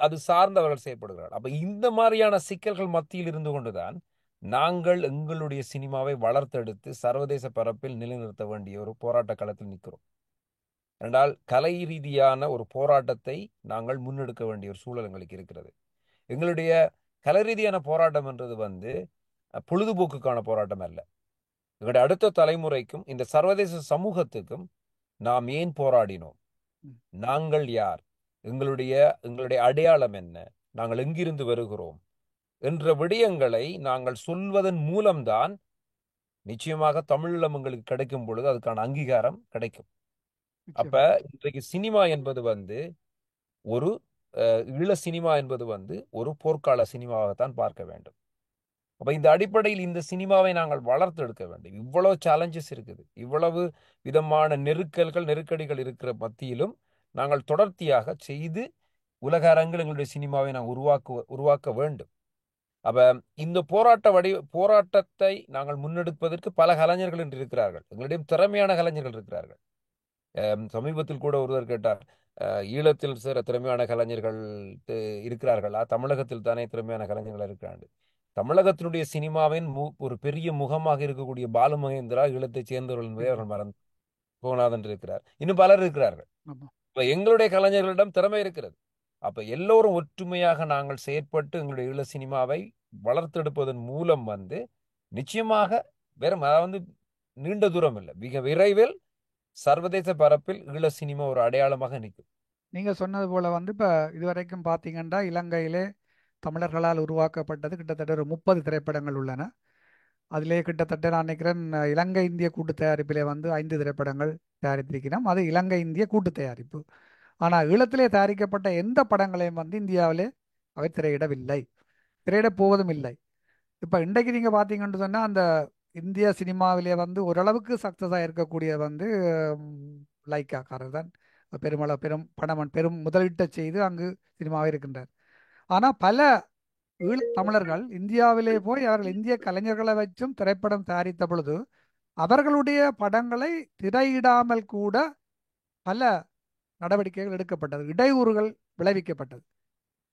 Speaker 1: அது சார்ந்து அவர்கள் செயல்படுகிறார்கள். அப்ப இந்த மாதிரியான சிக்கல்கள் மத்தியில் இருந்து கொண்டுதான் நாங்கள் எங்களுடைய சினிமாவை வளர்த்தெடுத்து சர்வதேச பரப்பில் நிலைநிறுத்த வேண்டிய ஒரு போராட்ட களத்தில் நிற்கிறோம். என்றால் கலை ரீதியான ஒரு போராட்டத்தை நாங்கள் முன்னெடுக்க வேண்டிய ஒரு சூழல் எங்களுக்கு இருக்கிறது. எங்களுடைய கலை ரீதியான போராட்டம் என்றது பொழுதுபோக்குக்கான போராட்டம் அல்ல. எங்களுடைய அடுத்த தலைமுறைக்கும் இந்த சர்வதேச சமூகத்துக்கும் நாம் ஏன் போராடினோம், நாங்கள் யார், எங்களுடைய அடையாளம் என்ன, நாங்கள் எங்கிருந்து வருகிறோம் என்ற விடயங்களை நாங்கள் சொல்வதன் மூலம்தான் நிச்சயமாக தமிழீழம் எங்களுக்கு கிடைக்கும் பொழுது அதுக்கான அங்கீகாரம் கிடைக்கும். அப்ப இன்றைக்கு சினிமா என்பது ஒரு ஈழ சினிமா என்பது ஒரு போர்க்கால சினிமாவைத்தான் பார்க்க வேண்டும். அப்ப இந்த அடிப்படையில் இந்த சினிமாவை நாங்கள் வளர்த்து எடுக்க வேண்டும். இவ்வளவு சேலஞ்சஸ் இருக்குது, இவ்வளவு விதமான நெருக்கடிகள் இருக்கிற மத்தியிலும் நாங்கள் தொடர்ச்சியாக செய்து உலக அரங்கில் எங்களுடைய சினிமாவை நாங்கள் உருவாக்க வேண்டும். அப்ப இந்த போராட்டத்தை நாங்கள் முன்னெடுப்பதற்கு பல கலைஞர்கள் என்று இருக்கிறார்கள். எங்களிடம் திறமையான கலைஞர்கள் இருக்கிறார்கள். சமீபத்தில் கூட ஒருவர் கேட்டார், ஈழத்தில் சில திறமையான கலைஞர்கள் இருக்கிறார்களா, தமிழகத்தில் தானே திறமையான கலைஞர்கள் இருக்கிறாங்க. தமிழகத்தினுடைய சினிமாவின் ஒரு பெரிய முகமாக இருக்கக்கூடிய பாலு மகேந்திரா ஈழத்தை சேர்ந்தவர்கள் என்பதை அவர்கள் மறந்து கோநாதன் இருக்கிறார், இன்னும் பலர் இருக்கிறார்கள். இப்ப எங்களுடைய கலைஞர்களிடம் திறமை இருக்கிறது. அப்ப எல்லோரும் ஒற்றுமையாக நாங்கள் செயற்பட்டு எங்களுடைய ஈழ சினிமாவை வளர்த்தெடுப்பதன் மூலம் நிச்சயமாக வெறும் நீண்ட தூரம் இல்லை, மிக விரைவில் சர்வதேச பரப்பில் ஈழ சினிமா ஒரு அடையாளமாக நிற்கும்.
Speaker 12: நீங்க சொன்னது போல இப்ப இதுவரைக்கும் பாத்தீங்கன்னா இலங்கையிலே தமிழர்களால் உருவாக்கப்பட்டது கிட்டத்தட்ட ஒரு 30 திரைப்படங்கள் உள்ளன. அதிலே கிட்டத்தட்ட நான் நினைக்கிறேன் இலங்கை இந்திய கூட்டு தயாரிப்பிலே 5 திரைப்படங்கள் தயாரித்திருக்கிறோம். அது இலங்கை இந்திய கூட்டு தயாரிப்பு. ஆனால் ஈழத்திலே தயாரிக்கப்பட்ட எந்த படங்களையும் இந்தியாவிலே அவை திரையிடவில்லை, திரையிட போவதும் இல்லை. இப்போ இன்றைக்கு நீங்கள் பார்த்தீங்கன்னு சொன்னால் அந்த இந்திய சினிமாவிலே ஓரளவுக்கு சக்ஸஸாக இருக்கக்கூடிய லைக்காக்காரர் தான் பெரும் முதலீட்டை செய்து அங்கு சினிமாவை இருக்கின்றார். ஆனால் பல தமிழர்கள் இந்தியாவிலே போய் அவர்கள் இந்திய கலைஞர்களை வச்சும் திரைப்படம் தயாரித்த பொழுது அவர்களுடைய படங்களை திரையிடாமல் கூட பல நடவடிக்கைகள் எடுக்கப்பட்டது, இடையூறுகள் விளைவிக்கப்பட்டது.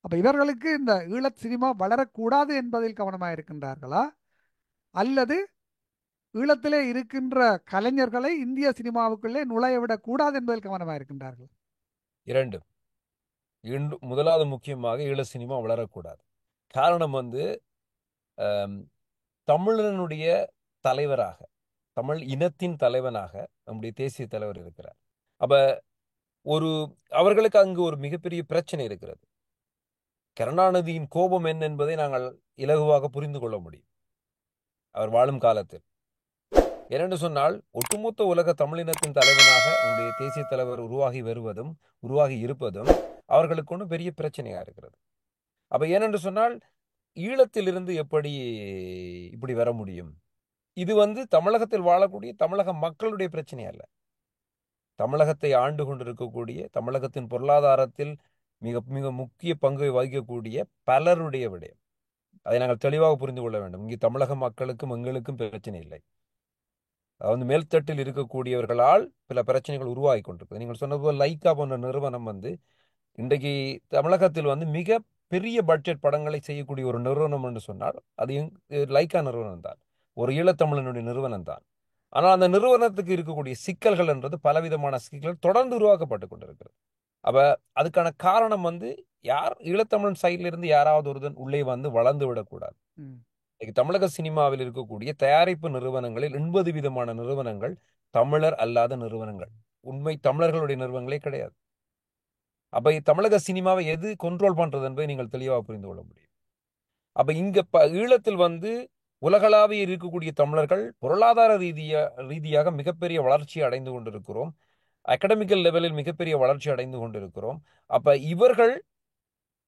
Speaker 12: அப்ப இவர்களுக்கு இந்த ஈழத் சினிமா வளரக்கூடாது என்பதில் கவனமாக இருக்கின்றார்களா, அல்லது ஈழத்திலே இருக்கின்ற கலைஞர்களை இந்திய சினிமாவுக்குள்ளே நுழையவிடக் கூடாது என்பதில் கவனமாக இருக்கின்றார்கள்?
Speaker 1: இரண்டு. முதலாவது முக்கியமாக ஈழ சினிமா வளரக்கூடாது. காரணம் தமிழனுடைய தலைவராக, தமிழ் இனத்தின் தலைவனாக நம்முடைய தேசிய தலைவர் இருக்கிறார். அப்ப அவர்களுக்கு அங்கு ஒரு மிகப்பெரிய பிரச்சனை இருக்கிறது. கருணாநிதியின் கோபம் என்ன என்பதை நாங்கள் இலகுவாக புரிந்து கொள்ள முடியும் அவர் வாழும் காலத்தில். ஏனென்று சொன்னால் ஒட்டுமொத்த உலக தமிழினத்தின் தலைவனாக நம்முடைய தேசிய தலைவர் உருவாகி இருப்பதும் அவர்களுக்கு ஒன்றும் பெரிய பிரச்சனையா இருக்கிறது. அப்ப ஏனென்று சொன்னால் ஈழத்திலிருந்து இப்படி வர முடியும்? இது தமிழகத்தில் வாழக்கூடிய தமிழக மக்களுடைய பிரச்சனை அல்ல. தமிழகத்தை ஆண்டு கொண்டிருக்கக்கூடிய, தமிழகத்தின் பொருளாதாரத்தில் மிக மிக முக்கிய பங்கை வகிக்கக்கூடிய பலருடைய விடயம். அதை நாங்கள் தெளிவாக புரிந்து கொள்ள வேண்டும். இங்கே தமிழக மக்களுக்கும் எங்களுக்கும் பிரச்சனை இல்லை. மேல்தட்டில் இருக்கக்கூடியவர்களால் பல பிரச்சனைகள் உருவாகி கொண்டிருக்கு. நீங்கள் சொன்னது போல் லைக்கா போன்ற நிறுவனம் இன்றைக்கு தமிழகத்தில் மிக பெரிய பட்ஜெட் படங்களை செய்யக்கூடிய ஒரு நிறுவனம் என்று சொன்னால் அது லைக்கா நிறுவனம் தான், ஒரு ஈழத்தமிழனுடைய நிறுவனம் தான். ஆனால் அந்த நிறுவனத்துக்கு இருக்கக்கூடிய சிக்கல்கள் என்றது பலவிதமான சிக்கல்கள் தொடர்ந்து உருவாக்கப்பட்டு கொண்டிருக்கிறது. அப்ப அதுக்கான காரணம் யார் ஈழத்தமிழன் சைட்ல இருந்து யாராவது ஒருவன் உள்ளே வளர்ந்து விடக்கூடாது. தமிழக சினிமாவில் இருக்கக்கூடிய தயாரிப்பு நிறுவனங்களில் 80 விதமான நிறுவனங்கள் தமிழர் அல்லாத நிறுவனங்கள், உண்மை தமிழர்களுடைய நிறுவனங்களே கிடையாது. அப்ப தமிழக சினிமாவை எது கண்ட்ரோல் பண்றது என்பதை நீங்கள் தெளிவாக புரிந்து கொள்ள முடியும். அப்ப இங்க ஈழத்தில் உலகளாவிய இருக்கக்கூடிய தமிழர்கள் பொருளாதார ரீதியாக மிகப்பெரிய வளர்ச்சி அடைந்து கொண்டிருக்கிறோம். அகடமிக்கல் லெவலில் மிகப்பெரிய வளர்ச்சி அடைந்து கொண்டிருக்கிறோம். அப்ப இவர்கள்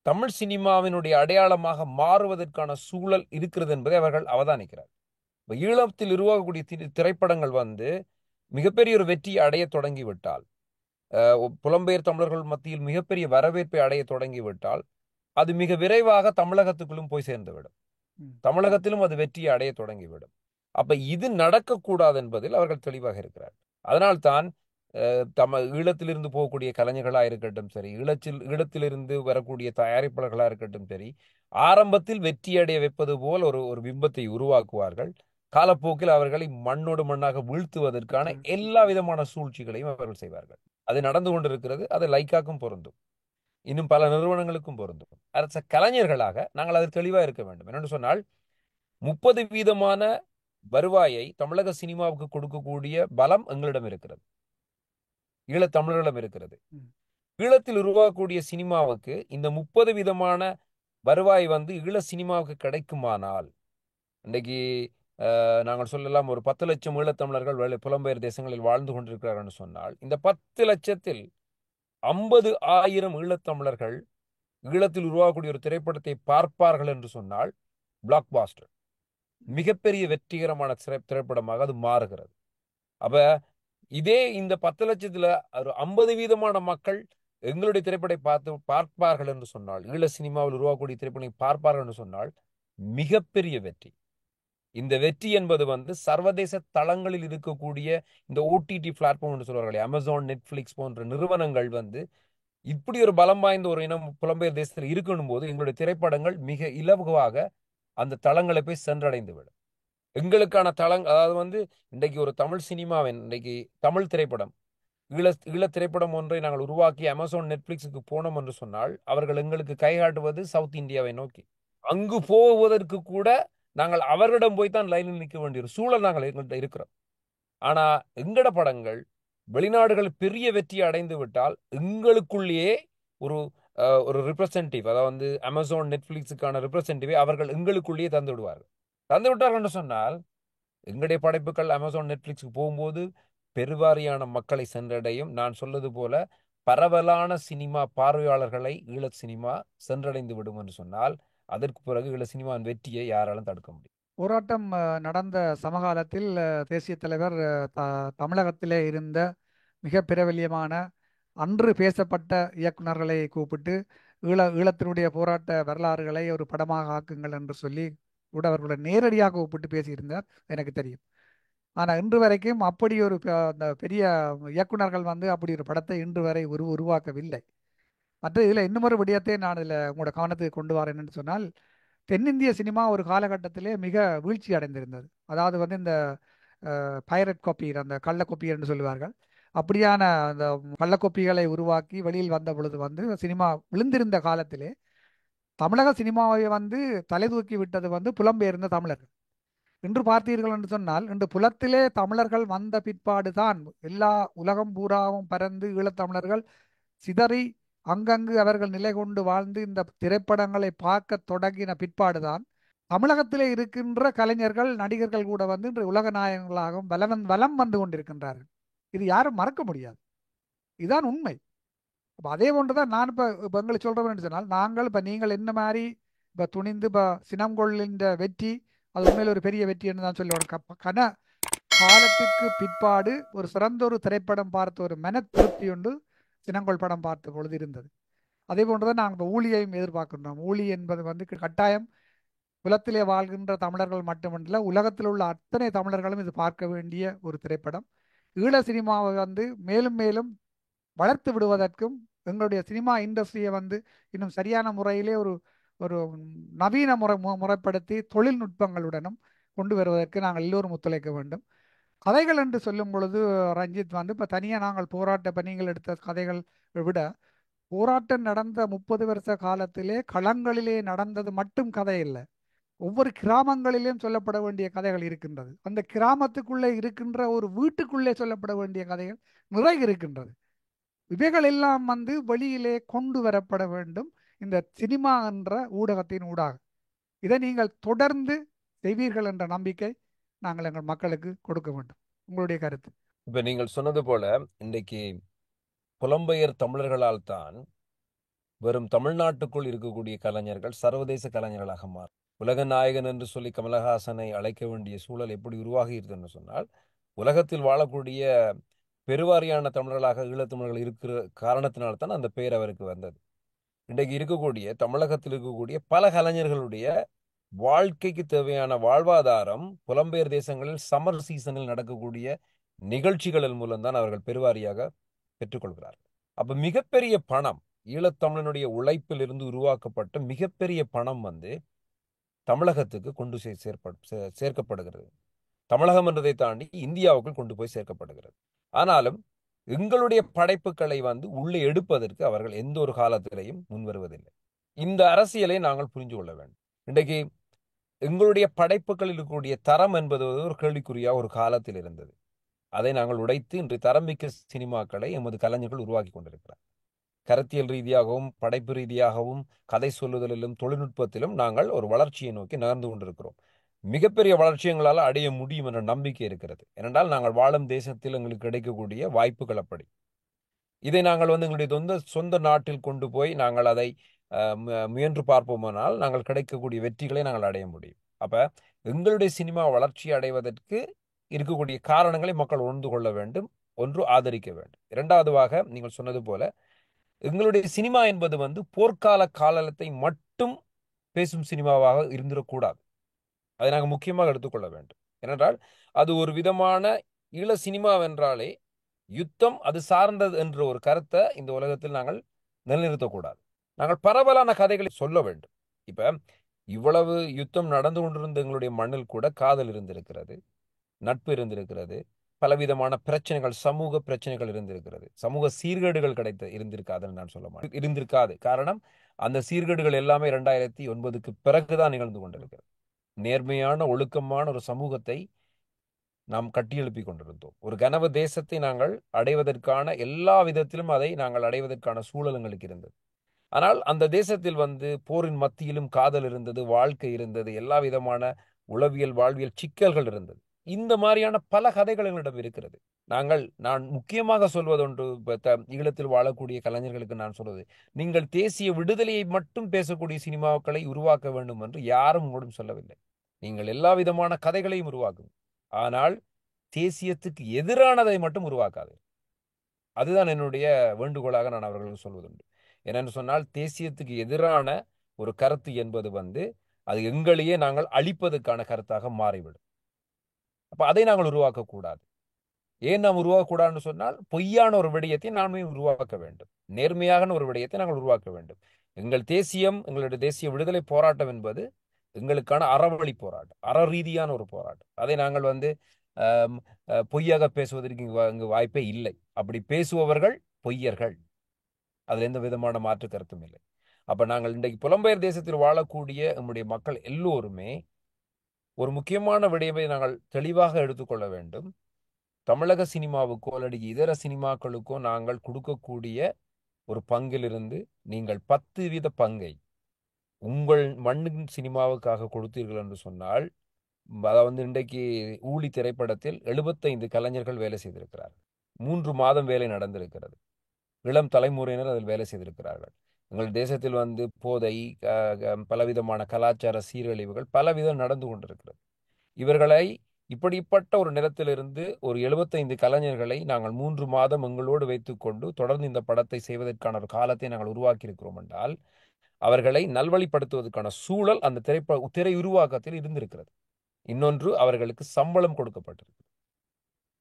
Speaker 1: தமிழ் சினிமாவினுடைய அடையாளமாக மாறுவதற்கான சூழல் இருக்கிறது என்பதை அவர்கள் அவதானிக்கிறார். இப்ப ஈழத்தில் உருவாகக்கூடிய திரைப்படங்கள் மிகப்பெரிய ஒரு வெற்றியை அடைய தொடங்கிவிட்டால் புலம்பெயர் தமிழர்கள் மத்தியில் மிகப்பெரிய வரவேற்பை அடைய தொடங்கிவிட்டால் அது மிக விரைவாக தமிழகத்துக்குள்ளும் போய் சேர்ந்துவிடும். தமிழகத்திலும் அது வெற்றியை அடைய தொடங்கிவிடும். அப்ப இது நடக்கக்கூடாது என்பதில் அவர்கள் தெளிவாக இருக்கிறார். அதனால்தான் ஈழத்திலிருந்து போகக்கூடிய கலைஞர்களா இருக்கட்டும் சரி, ஈழத்திலிருந்து வரக்கூடிய தயாரிப்பாளர்களா இருக்கட்டும் சரி, ஆரம்பத்தில் வெற்றி அடைய வைப்பது போல் ஒரு பிம்பத்தை உருவாக்குவார்கள். காலப்போக்கில் அவர்களை மண்ணோடு மண்ணாக வீழ்த்துவதற்கான எல்லா விதமான சூழ்ச்சிகளையும் அவர்கள் செய்வார்கள். அது நடந்து கொண்டிருக்கிறது. அது லைக்காக்கும் பொருந்தும், இன்னும் பல நிறுவனங்களுக்கும் பொருந்தும். அரச கலைஞர்களாக நாங்கள் அதில் தெளிவாக இருக்க வேண்டும். என்னென்னு சொன்னால் 30% வருவாயை தமிழக சினிமாவுக்கு கொடுக்கக்கூடிய பலம் எங்களிடம் இருக்கிறது, ஈழத்தமிழர்களிடம் இருக்கிறது. ஈழத்தில் உருவாகக்கூடிய சினிமாவுக்கு இந்த 30% வருவாய் ஈழ சினிமாவுக்கு கிடைக்குமானால், இன்றைக்கு நாங்கள் சொல்லலாம் ஒரு 10 லட்சம் ஈழத்தமிழர்கள் புலம்பெயர் தேசங்களில் வாழ்ந்து கொண்டிருக்கிறார்கள் என்று சொன்னால், இந்த 10 லட்சத்தில் 50,000 ஈழத்தமிழர்கள் ஈழத்தில் உருவாகக்கூடிய ஒரு திரைப்படத்தை பார்ப்பார்கள் என்று சொன்னால் பிளாக் பாஸ்டர், மிகப்பெரிய வெற்றிகரமான திரைப்படமாக அது மாறுகிறது. அப்ப இதே இந்த 10 லட்சத்துல ஒரு 50% மக்கள் எங்களுடைய திரைப்படத்தை பார்ப்பார்கள் என்று சொன்னால், ஈழ சினிமாவில் உருவாகக்கூடிய திரைப்படத்தை பார்ப்பார்கள் என்று சொன்னால் மிகப்பெரிய வெற்றி. இந்த வெற்றி என்பது சர்வதேச தளங்களில் இருக்கக்கூடிய இந்த ஓடிடி பிளாட்ஃபார்ம் என்று சொல்வார்களே, அமேசான், நெட்ஃபிளிக்ஸ் போன்ற நிறுவனங்கள் இப்படி ஒரு பலம் வாய்ந்த ஒரு இனம் புலம்பெயர் தேசத்தில் இருக்கணும் போது எங்களுடைய திரைப்படங்கள் மிக இலகுவாக அந்த தளங்களை போய் சென்றடைந்து விடும். எங்களுக்கான அதாவது இன்றைக்கு ஒரு தமிழ் சினிமாவின் இன்றைக்கு தமிழ் திரைப்படம், ஈழ திரைப்படம் ஒன்றை நாங்கள் உருவாக்கி அமேசான், நெட்ஃபிளிக்ஸுக்கு போனோம் என்று சொன்னால் அவர்கள் எங்களுக்கு கைகாட்டுவது சவுத் இந்தியாவை நோக்கி. அங்கு போவதற்கு கூட நாங்கள் அவர்களிடம் போய்தான் லைனில் நிற்க வேண்டிய ஒரு சூழல் நாங்கள் எங்கள்கிட்ட இருக்கிறோம். ஆனா எங்கட படங்கள் வெளிநாடுகள் பெரிய வெற்றியை அடைந்து விட்டால் எங்களுக்குள்ளேயே ஒரு ரிப்ரசன்டேட்டிவ், அதாவது அமேசான், நெட்ஃபிளிக்ஸுக்கான ரிப்ரசன்டேட்டிவை அவர்கள் எங்களுக்குள்ளேயே தந்து விடுவார்கள். தந்து விட்டார்கள் என்று சொன்னால் எங்களுடைய படைப்புகள் அமேசான், நெட்ஃபிளிக்ஸுக்கு போகும்போது பெருவாரியான மக்களை சென்றடையும். நான் சொல்வது போல பரவலான சினிமா பார்வையாளர்களை ஈழ சினிமா சென்றடைந்து விடும் என்று சொன்னால் அதற்கு பிறகு ஈழ சினிமாவின் வெற்றியை யாராலும் தடுக்க முடியும்.
Speaker 12: போராட்டம் நடந்த சமகாலத்தில் தேசிய தலைவர் தமிழகத்திலே இருந்த மிக பிரபல்யமான அன்று பேசப்பட்ட இயக்குநர்களை கூப்பிட்டு ஈழத்தினுடைய போராட்ட வரலாறுகளை ஒரு படமாக ஆக்குங்கள் என்று சொல்லி கூட அவர்களை நேரடியாக கூப்பிட்டு பேசியிருந்தார், எனக்கு தெரியும். ஆனால் இன்று வரைக்கும் அப்படி ஒரு அந்த பெரிய இயக்குநர்கள் அப்படி ஒரு படத்தை இன்று வரை உருவாக்கவில்லை. மற்ற இதில் இன்னுமொரு விடயத்தை நான் இதில் உங்களோட கவனத்துக்கு கொண்டு வரேன் என்று சொன்னால், தென்னிந்திய சினிமா ஒரு காலகட்டத்திலே மிக வீழ்ச்சி அடைந்திருந்தது. அதாவது இந்த பைரட் காப்பி, அந்த கள்ளக்கொப்பி என்று சொல்லுவார்கள், அப்படியான அந்த கள்ளக்கொப்பிகளை உருவாக்கி வெளியில் வந்த பொழுது சினிமா விழுந்திருந்த காலத்திலே தமிழக சினிமாவை தலை தூக்கி விட்டது புலம்பெயர்ந்த தமிழர்கள். இன்று பார்த்தீர்கள் என்று சொன்னால் இன்று புலத்திலே தமிழர்கள் வந்த பிற்பாடு தான் எல்லா உலகம் பூராவும் பறந்து ஈழத்தமிழர்கள் சிதறி அங்கங்கு அவர்கள் நிலை கொண்டு வாழ்ந்து இந்த திரைப்படங்களை பார்க்க தொடங்கின பிற்பாடுதான் தமிழகத்திலே இருக்கின்ற கலைஞர்கள், நடிகர்கள் கூட இன்று உலக நாயகங்களாகவும் வலம் வந்து கொண்டிருக்கின்றார்கள். இது யாரும் மறக்க முடியாது, இதுதான் உண்மை. அப்போ அதே போன்றுதான் நான் இப்போ எங்களை சொல்கிறேன் என்று சொன்னால், நாங்கள் இப்போ நீங்கள் என்ன மாதிரி இப்போ துணிந்து இப்போ சினங்கொள்ளின்ற வெற்றி அது உண்மையில் ஒரு பெரிய வெற்றி என்று தான் சொல்லுவாங்க. கன காலத்துக்கு பிற்பாடு ஒரு சிறந்த ஒரு திரைப்படம் பார்த்த ஒரு மன திருப்தி ஒன்று சினங்கொள் படம் பார்த்த பொழுது இருந்தது. அதே போன்றுதான் நாங்கள் ஊழியையும் எதிர்பார்க்கின்றோம். ஊழி என்பது கட்டாயம் குலத்திலே வாழ்கின்ற தமிழர்கள் மட்டுமல்ல, உலகத்தில் உள்ள அத்தனை தமிழர்களும் இது பார்க்க வேண்டிய ஒரு திரைப்படம். ஈழ சினிமாவை மேலும் மேலும் வளர்த்து விடுவதற்கும் எங்களுடைய சினிமா இண்டஸ்ட்ரியை இன்னும் சரியான முறையிலே ஒரு ஒரு நவீன முறைப்படுத்தி தொழில்நுட்பங்களுடனும் கொண்டு வருவதற்கு நாங்கள் எல்லோரும் ஒத்துழைக்க வேண்டும். கதைகள் என்று சொல்லும் பொழுது ரஞ்சித் இப்போ தனியாக நாங்கள் போராட்ட பணிகள் எடுத்த கதைகள் விட போராட்டம் நடந்த 30 வருஷ காலத்திலே களங்களிலே நடந்தது மட்டும் கதை இல்லை, ஒவ்வொரு கிராமங்களிலும் சொல்லப்பட வேண்டிய கதைகள் இருக்கின்றது. அந்த கிராமத்துக்குள்ளே இருக்கின்ற ஒரு வீட்டுக்குள்ளே சொல்லப்பட வேண்டிய கதைகள் நிறைய இருக்கின்றது. இவைகள் எல்லாம் வெளியிலே கொண்டு வரப்பட வேண்டும் இந்த சினிமா என்ற ஊடகத்தின் ஊடாக. இதை நீங்கள் தொடர்ந்து செய்வீர்கள் என்ற நம்பிக்கை நாங்கள் எங்கள் மக்களுக்கு கொடுக்க வேண்டும். உங்களுடைய கருத்து?
Speaker 1: இப்ப நீங்கள் சொன்னது போல இன்றைக்கு புலம்பெயர் தமிழர்களால் தான் வெறும் தமிழ்நாட்டுக்குள் இருக்கக்கூடிய கலைஞர்கள் சர்வதேச கலைஞர்களாக மாறும். உலக நாயகன் என்று சொல்லி கமலஹாசனை அழைக்க வேண்டிய சூழல் எப்படி உருவாகி இருக்குன்னு சொன்னால், உலகத்தில் வாழக்கூடிய பெருவாரியான தமிழர்களாக ஈழத்தமிழர்கள் இருக்கிற காரணத்தினால்தான் அந்த பெயர் அவருக்கு வந்தது. இன்றைக்கு இருக்கக்கூடிய தமிழகத்தில் இருக்கக்கூடிய பல கலைஞர்களுடைய வாழ்க்கைக்கு தேவையான வாழ்வாதாரம் புலம்பெயர் தேசங்களில் சம்மர் சீசனில் நடக்கக்கூடிய நிகழ்ச்சிகளின் மூலம்தான் அவர்கள் பெருவாரியாக பெற்றுக்கொள்கிறார்கள். அப்ப மிகப்பெரிய பணம், ஈழத்தமிழனுடைய உழைப்பில் இருந்து உருவாக்கப்பட்ட மிகப்பெரிய பணம் வந்து தமிழகத்துக்கு கொண்டு சேர்க்கப்படுகிறது. தமிழகம் என்றதை தாண்டி இந்தியாவுக்குள் கொண்டு போய் சேர்க்கப்படுகிறது. ஆனாலும் எங்களுடைய படைப்புகளை வந்து உள்ளே எடுப்பதற்கு அவர்கள் எந்த ஒரு காலத்திலையும் முன்வருவதில்லை. இந்த அரசியலை நாங்கள் புரிந்து கொள்ள வேண்டும். இன்றைக்கு எங்களுடைய படைப்புகளில் இருக்கக்கூடிய தரம் என்பது ஒரு கேள்விக்குறியா ஒரு காலத்தில் இருந்தது. அதை நாங்கள் உடைத்து இன்று தரமிக்க சினிமாக்களை எமது கலைஞர்கள் உருவாக்கி கொண்டிருக்கிறார். கருத்தியல் ரீதியாகவும் படைப்பு ரீதியாகவும் கதை சொல்லுதலிலும் தொழில்நுட்பத்திலும் நாங்கள் ஒரு வளர்ச்சியை நோக்கி நகர்ந்து கொண்டிருக்கிறோம். மிகப்பெரிய வளர்ச்சி எங்களால் அடைய முடியும் என்ற நம்பிக்கை இருக்கிறது. ஏனென்றால் நாங்கள் வாழும் தேசத்தில் எங்களுக்கு கிடைக்கக்கூடிய வாய்ப்புகள் அப்படி. இதை நாங்கள் வந்து எங்களுடைய சொந்த நாட்டில் கொண்டு போய் நாங்கள் அதை முயன்று பார்ப்போமானால் நாங்கள் கிடைக்கக்கூடிய வெற்றிகளை நாங்கள் அடைய முடியும். அப்ப எங்களுடைய சினிமா வளர்ச்சி அடைவதற்கு இருக்கக்கூடிய காரணங்களை மக்கள் உணர்ந்து கொள்ள வேண்டும். ஒன்று, ஆதரிக்க வேண்டும். இரண்டாவதுவாக நீங்கள் சொன்னது போல எங்களுடைய சினிமா என்பது வந்து போர்க்கால காலத்தை மட்டும் பேசும் சினிமாவாக இருந்துடக்கூடாது. அதை நாங்கள் முக்கியமாக எடுத்துக்கொள்ள வேண்டும். ஏனென்றால் அது ஒரு விதமான ஈழ சினிமா வென்றாலே யுத்தம் அது சார்ந்தது என்ற ஒரு கருத்தை இந்த உலகத்தில் நாங்கள் நிலைநிறுத்தக்கூடாது. நாங்கள் பரவலான கதைகளை சொல்ல வேண்டும். இப்ப இவ்வளவு யுத்தம் நடந்து கொண்டிருந்த எங்களுடைய மண்ணில் கூட காதல் இருந்திருக்கிறது, நட்பு இருந்திருக்கிறது, பலவிதமான பிரச்சனைகள், சமூக பிரச்சனைகள் இருந்திருக்கிறது, சமூக சீர்கேடுகள் இருந்திருக்காதுன்னு நான் சொல்ல மாட்டேன். இருந்திருக்காது. காரணம், அந்த சீர்கேடுகள் எல்லாமே 2009க்கு பிறகுதான் நிகழ்ந்து கொண்டிருக்கிறது. நேர்மையான ஒழுக்கமான ஒரு சமூகத்தை நாம் கட்டியெழுப்பி கொண்டிருந்தோம். ஒரு கனவு தேசத்தை நாங்கள் அடைவதற்கான எல்லா விதத்திலும் அதை நாங்கள் அடைவதற்கான சூழல் எங்களுக்கு இருந்தது. ஆனால் அந்த தேசத்தில் வந்து போரின் மத்தியிலும் காதல் இருந்தது, வாழ்க்கை இருந்தது, எல்லா விதமான உளவியல் வாழ்வியல் சிக்கல்கள் இருந்தது. இந்த மாதிரியான பல கதைகள் எங்களிடம் இருக்கிறது. நான் முக்கியமாக சொல்வது ஒன்று, ஈழத்தில் வாழக்கூடிய கலைஞர்களுக்கு நான் சொல்வது, நீங்கள் தேசிய விடுதலையை மட்டும் பேசக்கூடிய சினிமாக்களை உருவாக்க வேண்டும் என்று யாரும் உங்களுடன் சொல்லவில்லை. நீங்கள் எல்லா விதமான கதைகளையும் உருவாக்கும், ஆனால் தேசியத்துக்கு எதிரானதை மட்டும் உருவாக்காது. அதுதான் என்னுடைய வேண்டுகோளாக நான் அவர்களுக்கு சொல்வதுண்டு. என்னென்னு சொன்னால், தேசியத்துக்கு எதிரான ஒரு கருத்து என்பது வந்து அது எங்களையே நாங்கள் அழிப்பதற்கான கருத்தாக மாறிவிடும். அப்ப அதை நாங்கள் உருவாக்கக்கூடாது. ஏன் நாம் உருவாக்கக்கூடாதுன்னு சொன்னால், பொய்யான ஒரு விடயத்தை நாமே உருவாக்க வேண்டும், நேர்மையான ஒரு விடயத்தை நாங்கள் உருவாக்க வேண்டும். எங்கள் தேசியம், எங்களுடைய தேசிய விடுதலை போராட்டம் என்பது எங்களுக்கான அறவழி போராட்டம், அற ரீதியான ஒரு போராட்டம். அதை நாங்கள் வந்து பொய்யாக பேசுவதற்கு இங்கு வாய்ப்பே இல்லை. அப்படி பேசுபவர்கள் பொய்யர்கள், அதில் எந்த விதமான மாற்று கருத்தும் இல்லை. அப்ப நாங்கள் இன்றைக்கு புலம்பெயர் தேசத்தில் வாழக்கூடிய நம்முடைய மக்கள் எல்லோருமே ஒரு முக்கியமான விடயத்தை நாங்கள் தெளிவாக எடுத்துக்கொள்ள வேண்டும். தமிழக சினிமாவுக்கோ அல்லது இதர சினிமாக்களுக்கோ நாங்கள் கொடுக்கக்கூடிய ஒரு பங்கிலிருந்து நீங்கள் 10% பங்கை உங்கள் மண்ணின் சினிமாவுக்காக கொடுத்தீர்கள் என்று சொன்னால், அதாவது இன்றைக்கு ஊழி திரைப்படத்தில் 75 கலைஞர்கள் வேலை செய்திருக்கிறார்கள். 3 மாதம் வேலை நடந்திருக்கிறது. இளம் தலைமுறையினர் அதில் வேலை செய்திருக்கிறார்கள். எங்கள் தேசத்தில் வந்து போதை, பலவிதமான கலாச்சார சீரழிவுகள் பலவிதம் நடந்து கொண்டிருக்கிறது. இவர்களை இப்படிப்பட்ட ஒரு நிலத்திலிருந்து ஒரு 75 கலைஞர்களை நாங்கள் 3 மாதம் எங்களோடு வைத்துக்கொண்டு தொடர்ந்து இந்த படத்தை செய்வதற்கான ஒரு காலத்தை நாங்கள் உருவாக்கி இருக்கிறோம் என்றால், அவர்களை நல்வழிப்படுத்துவதற்கான சூழல் அந்த திரை உருவாக்கத்தில் இருந்திருக்கிறது. இன்னொன்று, அவர்களுக்கு சம்பளம் கொடுக்கப்பட்டிருக்கு,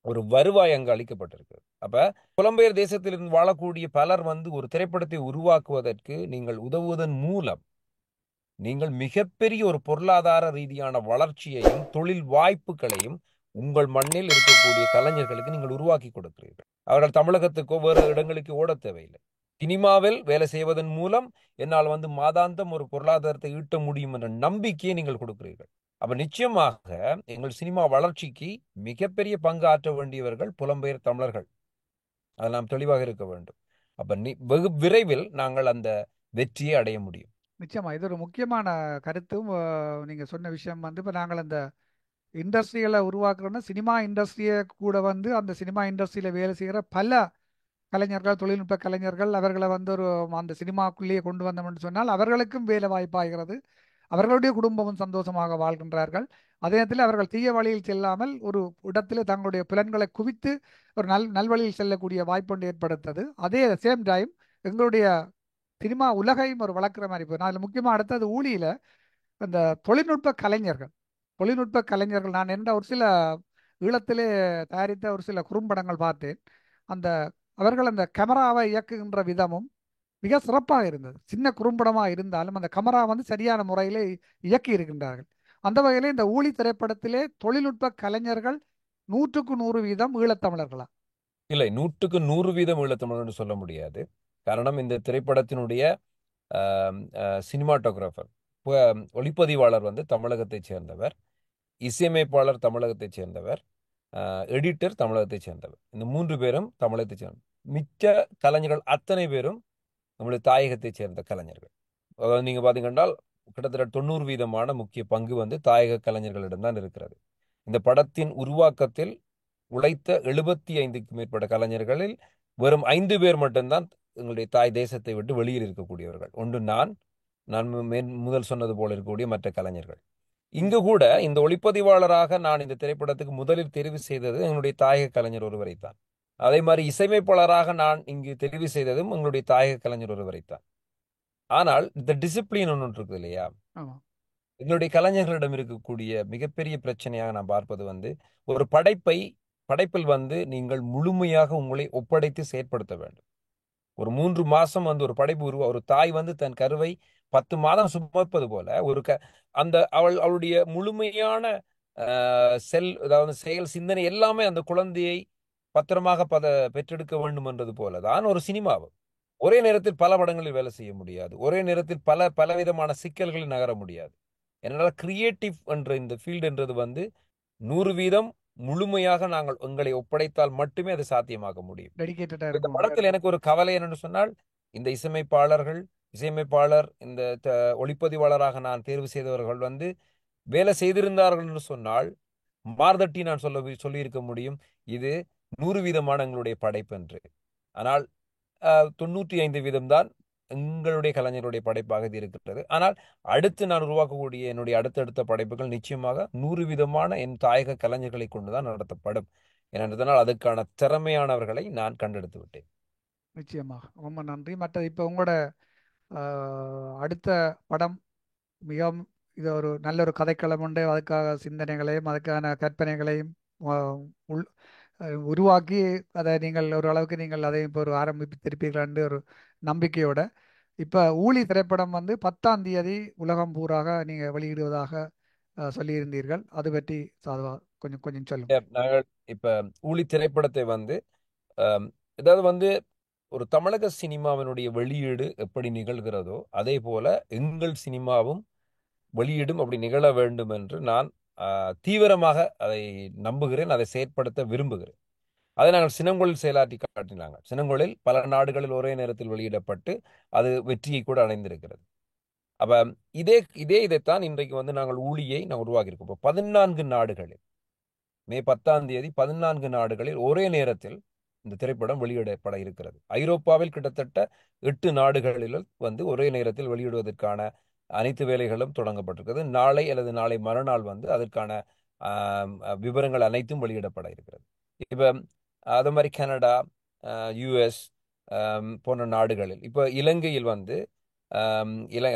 Speaker 1: ஒரு வருவாய் அங்கு அளிக்கப்பட்டிருக்கு. அப்ப புலம்பெயர் தேசத்திலிருந்து வாழக்கூடிய பலர் வந்து ஒரு திரைப்படத்தை உருவாக்குவதற்கு நீங்கள் உதவுவதன் மூலம் நீங்கள் மிகப்பெரிய ஒரு பொருளாதார ரீதியான வளர்ச்சியையும் தொழில் வாய்ப்புகளையும் உங்கள் மண்ணில் இருக்கக்கூடிய கலைஞர்களுக்கு நீங்கள் உருவாக்கி கொடுக்கிறீர்கள். அவர்கள் தமிழகத்துக்கோ வேறு இடங்களுக்கு ஓட தேவையில்லை. சினிமாவில் வேலை செய்வதன் மூலம் என்னால் வந்து மாதாந்தம் ஒரு பொருளாதாரத்தை ஈட்ட முடியும் என்ற நம்பிக்கையை நீங்கள் கொடுக்கிறீர்கள். அப்ப நிச்சயமாக எங்கள் சினிமா வளர்ச்சிக்கு மிகப்பெரிய பங்கு ஆற்ற வேண்டியவர்கள் புலம்பெயர் தமிழர்கள். அதை நாம் தெளிவாக இருக்க வேண்டும். அப்ப வெகு விரைவில் நாங்கள் அந்த வெற்றியை அடைய முடியும்.
Speaker 12: நிச்சயமா இது ஒரு முக்கியமான கருத்தும். நீங்க சொன்ன விஷயம் வந்து, இப்போ நாங்கள் அந்த இண்டஸ்ட்ரிகளை உருவாக்குறோன்னா, சினிமா இண்டஸ்ட்ரியை கூட வந்து அந்த சினிமா இண்டஸ்ட்ரியில வேலை செய்கிற பல கலைஞர்கள், தொழில்நுட்ப கலைஞர்கள், அவர்களை வந்து அந்த சினிமாக்குள்ளேயே கொண்டு வந்தோம்னு சொன்னால் அவர்களுக்கும் வேலை வாய்ப்பாகிறது. அவர்களுடைய குடும்பமும் சந்தோஷமாக வாழ்கின்றார்கள். அதே நேரத்தில் அவர்கள் தீய வழியில் செல்லாமல் ஒரு இடத்திலே தங்களுடைய புலன்களை குவித்து ஒரு நல்வழியில் செல்லக்கூடிய வாய்ப்பு ஏற்படுத்தது. அதே சேம் டைம் எங்களுடைய சினிமா உலகையும் ஒரு வளர்க்குற மாதிரி போய் நான் முக்கியமாக அடுத்தது ஊழியில் இந்த தொழில்நுட்ப கலைஞர்கள் நான் என்ற ஒரு சில ஈழத்திலே தயாரித்த ஒரு சில குறும்படங்கள் பார்த்தேன். அந்த அவர்கள் அந்த கேமராவை இயக்குகின்ற விதமும் மிக சிறப்பாக இருந்தது. சின்ன குறும்படமாக இருந்தாலும் அந்த கேமரா வந்து சரியான முறையில் இயக்கி இருக்கின்றார்கள். அந்த வகையில் இந்த ஊழி திரைப்படத்திலே தொழில்நுட்ப கலைஞர்கள் 100% ஈழத்தமிழர்களா?
Speaker 1: இல்லை, 100% ஈழத்தமிழர்னு சொல்ல முடியாது. காரணம், இந்த திரைப்படத்தினுடைய சினிமாட்டோகிராஃபர், ஒளிப்பதிவாளர் வந்து தமிழகத்தைச் சேர்ந்தவர், இசையமைப்பாளர் தமிழகத்தைச் சேர்ந்தவர், எடிட்டர் தமிழகத்தைச் சேர்ந்தவர். இந்த 3 பேரும் தமிழகத்தைச் சேர்ந்தவர். மிச்ச கலைஞர்கள் அத்தனை பேரும் நம்முடைய தாயகத்தைச் சேர்ந்த கலைஞர்கள். அதாவது நீங்கள் பார்த்தீங்கன்னா கிட்டத்தட்ட 90% முக்கிய பங்கு வந்து தாயக கலைஞர்களிடம்தான் இருக்கிறது. இந்த படத்தின் உருவாக்கத்தில் உழைத்த 75க்கும் மேற்பட்ட கலைஞர்களில் வெறும் 5 பேர் மட்டும்தான் எங்களுடைய தாய் தேசத்தை விட்டு வெளியில் இருக்கக்கூடியவர்கள். ஒன்று நான் முதல் சொன்னது போல இருக்கக்கூடிய மற்ற கலைஞர்கள். இங்கு கூட இந்த ஒளிப்பதிவாளராக நான் இந்த திரைப்படத்துக்கு முதலில் தெரிவு செய்தது எங்களுடைய தாயக கலைஞர் ஒருவரைத்தான். அதே மாதிரி இசையமைப்பாளராக நான் இங்கு தெரிவு செய்ததும் எங்களுடைய தாயக கலைஞர் ஒருவரைத்தான். ஆனால் இந்த டிசிப்ளின் ஒன்று இருக்குது இல்லையா, எங்களுடைய கலைஞர்களிடம் இருக்கக்கூடிய மிகப்பெரிய பிரச்சனையாக நான் பார்ப்பது வந்து ஒரு படைப்பில் வந்து நீங்கள் முழுமையாக உங்களை ஒப்படைத்து செயற்படுத்த வேண்டும். ஒரு 3 மாசம் வந்து ஒரு படைப்பு ஒரு தாய் வந்து தன் கருவை 10 மாதம் சுமப்பது போல அவளுடைய முழுமையான அதாவது செயல் சிந்தனை எல்லாமே அந்த குழந்தையை பத்திரமாக பெற்றெடுக்க வேண்டும் என்றது போலதான் ஒரு சினிமாவும். ஒரே நேரத்தில் பல படங்களில் வேலை செய்ய முடியாது. ஒரே நேரத்தில் பலவிதமான சிக்கல்களில் நகர முடியாது. என்னால் கிரியேட்டிவ் என்ற இந்த ஃபீல்டு என்றது வந்து 100% முழுமையாக நாங்கள் உங்களை ஒப்படைத்தால் மட்டுமே அது சாத்தியமாக முடியும். இந்த படத்தில் எனக்கு ஒரு கவலை என்னன்னு சொன்னால், இந்த இசையமைப்பாளர் இந்த ஒளிப்பதிவாளராக நான் தேர்வு செய்தவர்கள் வந்து வேலை செய்திருந்தார்கள் என்று சொன்னால் மார்தட்டி நான் சொல்லியிருக்க முடியும், இது 100% எங்களுடைய படைப்பு என்று. ஆனால் 95% தான் எங்களுடைய கலைஞருடைய படைப்பாக இது இருக்கிறது. ஆனால் அடுத்து நான் உருவாக்கக்கூடிய என்னுடைய அடுத்தடுத்த படைப்புகள் நிச்சயமாக 100% என் தாயக கலைஞர்களை கொண்டுதான் நடத்தப்படும். ஏனென்றால் அதுக்கான திறமையானவர்களை நான் கண்டெடுத்து விட்டேன்.
Speaker 12: நிச்சயமாக, ரொம்ப நன்றி. மற்றது இப்போ உங்களோட அடுத்த படம் மிகவும் இது ஒரு நல்ல ஒரு கதைக்களம் உண்டு. அதுக்காக சிந்தனைகளையும் அதுக்கான கற்பனைகளையும் உருவாக்கி அதை நீங்கள் ஒரு அளவுக்கு நீங்கள் அதை இப்போ ஒரு ஆரம்பித்திருப்பீர்கள் என்று ஒரு நம்பிக்கையோட இப்போ ஊழி திரைப்படம் வந்து 10ஆம் தேதி உலகம் பூராக நீங்கள் வெளியிடுவதாக சொல்லியிருந்தீர்கள். அது பற்றி சாதுவா கொஞ்சம் சொல்லுங்க.
Speaker 1: நாங்கள் இப்போ ஊழி திரைப்படத்தை வந்து ஏதாவது வந்து ஒரு தமிழக சினிமாவினுடைய வெளியீடு எப்படி நிகழ்கிறதோ அதே போல எங்கள் சினிமாவும் வெளியீடும் அப்படி நிகழ வேண்டும் என்று நான் தீவிரமாக அதை நம்புகிறேன், அதை செயற்படுத்த விரும்புகிறேன். அதை நாங்கள் சினங்கொழில் செயலாற்றி காட்டினாங்க. சினங்கொழில் பல நாடுகளில் ஒரே நேரத்தில் வெளியிடப்பட்டு அது வெற்றியை கூட அடைந்திருக்கிறது. அப்போ இதைத்தான் இன்றைக்கு வந்து நாங்கள் ஊழியை உருவாக்கியிருக்கோம். இப்போ 14 நாடுகளில் மே 10ஆம் தேதி 14 நாடுகளில் ஒரே நேரத்தில் இந்த திரைப்படம் வெளியிடப்பட இருக்கிறது. ஐரோப்பாவில் கிட்டத்தட்ட 8 நாடுகளில் வந்து ஒரே நேரத்தில் வெளியிடுவதற்கான அனைத்து வேலைகளும் தொடங்கப்பட்டிருக்கிறது. நாளை அல்லது நாளை மறுநாள் வந்து அதற்கான விவரங்கள் அனைத்தும் வெளியிடப்பட இருக்கிறது. இப்போ அது மாதிரி கனடா, US போன்ற நாடுகளில், இப்போ இலங்கையில் வந்து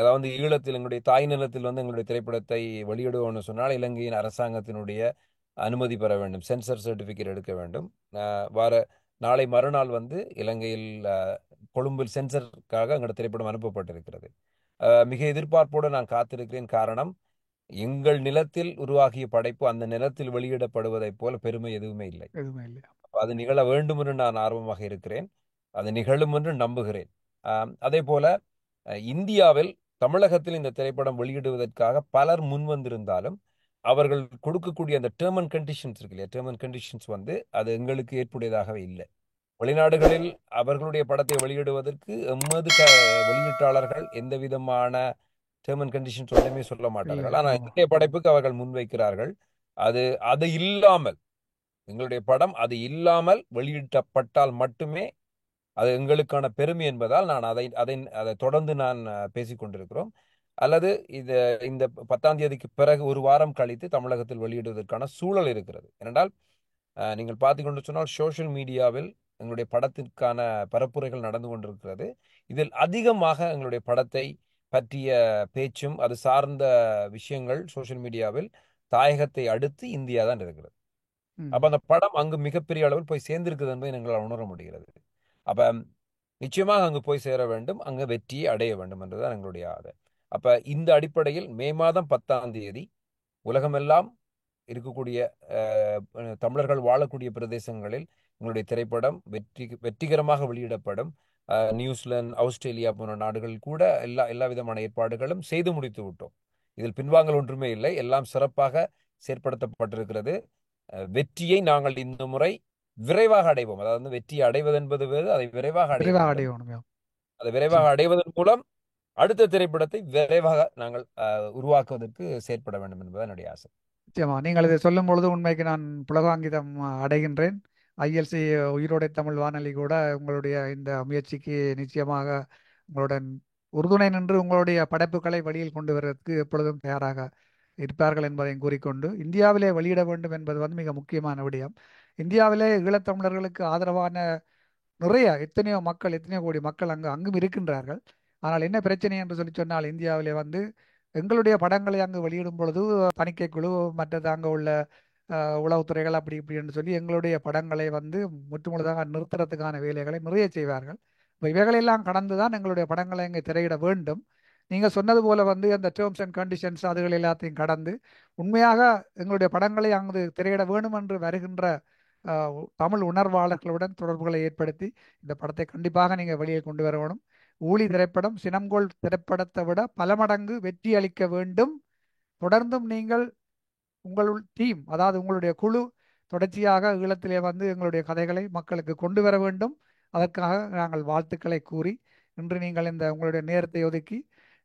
Speaker 1: அதாவது ஈழத்தில் எங்களுடைய தாய் நிலத்தில் வந்து எங்களுடைய திரைப்படத்தை வெளியிடுவோம்னு சொன்னால் இலங்கையின் அரசாங்கத்தினுடைய அனுமதி பெற வேண்டும், சென்சர் சர்டிஃபிகேட் எடுக்க வேண்டும். நாளை மறுநாள் வந்து இலங்கையில் கொழும்பில் சென்சருக்காக எங்களுடைய திரைப்படம் அனுப்பப்பட்டிருக்கிறது. மிக எதிர்பார்ப்போடு நான் காத்திருக்கிறேன். காரணம், எங்கள் நிலத்தில் உருவாகிய படைப்பு அந்த நிலத்தில் வெளியிடப்படுவதைப் போல பெருமை எதுவுமே இல்லை. அது நிகழ வேண்டும் என்று நான் ஆர்வமாக இருக்கிறேன். அது நிகழும் என்று நம்புகிறேன். அதே போல இந்தியாவில் தமிழகத்தில் இந்த திரைப்படம் வெளியிடுவதற்காக பலர் முன்வந்திருந்தாலும் அவர்கள் கொடுக்கக்கூடிய அந்த டேர்ம் அண்ட் கண்டிஷன்ஸ் இருக்கு இல்லையா, டேர்ம் அண்ட் கண்டிஷன்ஸ் வந்து அது எங்களுக்கு ஏற்புடையதாகவே இல்லை. வெளிநாடுகளில் அவர்களுடைய படத்தை வெளியிடுவதற்கு எமது வெளியீட்டாளர்கள் எந்த விதமான டேர்ம் அண்ட் கண்டிஷன்ஸ் ஒன்றுமே சொல்ல மாட்டார்கள். ஆனால் எங்களுடைய படைப்புக்கு அவர்கள் முன்வைக்கிறார்கள். அது இல்லாமல் எங்களுடைய படம் அது இல்லாமல் வெளியிடப்பட்டால் மட்டுமே அது எங்களுக்கான பெருமை என்பதால் நான் அதை தொடர்ந்து நான் பேசிக்கொண்டிருக்கிறோம். அல்லது இந்த 10ஆம் தேதிக்கு பிறகு ஒரு வாரம் கழித்து தமிழகத்தில் வெளியிடுவதற்கான சூழல் இருக்கிறது. ஏனென்றால் நீங்கள் பார்த்து கொண்டு சொன்னால் சோஷியல் மீடியாவில் எங்களுடைய படத்திற்கான பரப்புரைகள் நடந்து கொண்டிருக்கிறது. இதில் அதிகமாக எங்களுடைய படத்தை பற்றிய பேச்சும் அது சார்ந்த விஷயங்கள் சோஷியல் மீடியாவில் தாயகத்தை அடுத்து இந்தியா தான் இருக்கிறது. அப்ப அந்த படம் அங்கு மிகப்பெரிய அளவில் போய் சேர்ந்திருக்குது என்பதை எங்களால் உணர முடிகிறது. அப்ப நிச்சயமாக அங்கு போய் சேர வேண்டும், அங்கு வெற்றியை அடைய வேண்டும் என்றுதான் எங்களுடைய ஆசை. அப்ப இந்த அடிப்படையில் மே மாதம் 10ஆம் தேதி உலகமெல்லாம் இருக்கக்கூடிய தமிழர்கள் வாழக்கூடிய பிரதேசங்களில் எங்களுடைய திரைப்படம் வெற்றிகரமாக வெளியிடப்படும். நியூசிலாந்து, ஆஸ்திரேலியா போன்ற நாடுகளில் கூட எல்லா விதமான ஏற்பாடுகளும் செய்து முடித்து விட்டோம். இதில் பின்வாங்கல் ஒன்றுமே இல்லை, எல்லாம் சிறப்பாக செயற்படுத்தப்பட்டிருக்கிறது. வெற்றியை நாங்கள் இந்த முறை விரைவாக அடைவோம். அதாவது வெற்றியை அடைவது என்பது வேறு, அதை விரைவாக அடைவோம். அதை விரைவாக அடைவதன் மூலம் அடுத்த திரைப்படத்தை விரைவாக நாங்கள் உருவாக்குவதற்கு செயற்பட வேண்டும் என்பது என்னுடைய ஆசை.
Speaker 12: நிச்சயமா நீங்கள் இதை சொல்லும் பொழுது உண்மைக்கு நான் புலகாங்கிதம் அடைகின்றேன். ILC உயிரோடை தமிழ் வானொலி கூட உங்களுடைய இந்த முயற்சிக்கு நிச்சயமாக உங்களுடன் உறுதுணை நின்று உங்களுடைய படைப்புகளை வெளியில் கொண்டு வருவதற்கு எப்பொழுதும் தயாராக இருப்பார்கள் என்பதையும் கூறிக்கொண்டு, இந்தியாவிலே வெளியிட வேண்டும் என்பது மிக முக்கியமான விடயம். இந்தியாவிலே ஈழத்தமிழர்களுக்கு ஆதரவான எத்தனையோ கோடி மக்கள் அங்கும் இருக்கின்றார்கள். ஆனால் என்ன பிரச்சனை என்று சொன்னால், இந்தியாவிலே எங்களுடைய படங்களை அங்கு வெளியிடும் பொழுது தணிக்கை குழு மற்றது அங்கே உள்ள உளவுத்துறைகள் அப்படி இப்படி என்று சொல்லி எங்களுடைய படங்களை முற்றுமுழுதாக நிறுத்துறதுக்கான வேலைகளை நிறைய செய்வார்கள். இப்போ இவைகளெல்லாம் கடந்து தான் எங்களுடைய படங்களை இங்கே திரையிட வேண்டும். நீங்கள் சொன்னது போல அந்த டேர்ம்ஸ் அண்ட் கண்டிஷன்ஸ் அதுகள் எல்லாத்தையும் கடந்து உண்மையாக எங்களுடைய படங்களை அங்கு திரையிட வேண்டும் என்று வருகின்ற தமிழ் உணர்வாளர்களுடன் தொடர்புகளை ஏற்படுத்தி இந்த படத்தை கண்டிப்பாக நீங்கள் வெளியே கொண்டு வர வேணும். ஊழி திரைப்படம் சினம்கோள் திரைப்படத்தை விட பல மடங்கு வெற்றி அளிக்க வேண்டும். தொடர்ந்தும் நீங்கள் டீம், அதாவது உங்களுடைய குழு தொடர்ச்சியாக ஈழத்திலே எங்களுடைய கதைகளை மக்களுக்கு கொண்டு வர வேண்டும். அதற்காக நாங்கள் வாழ்த்துக்களை கூறி இன்று நீங்கள் உங்களுடைய நேரத்தை ஒதுக்கி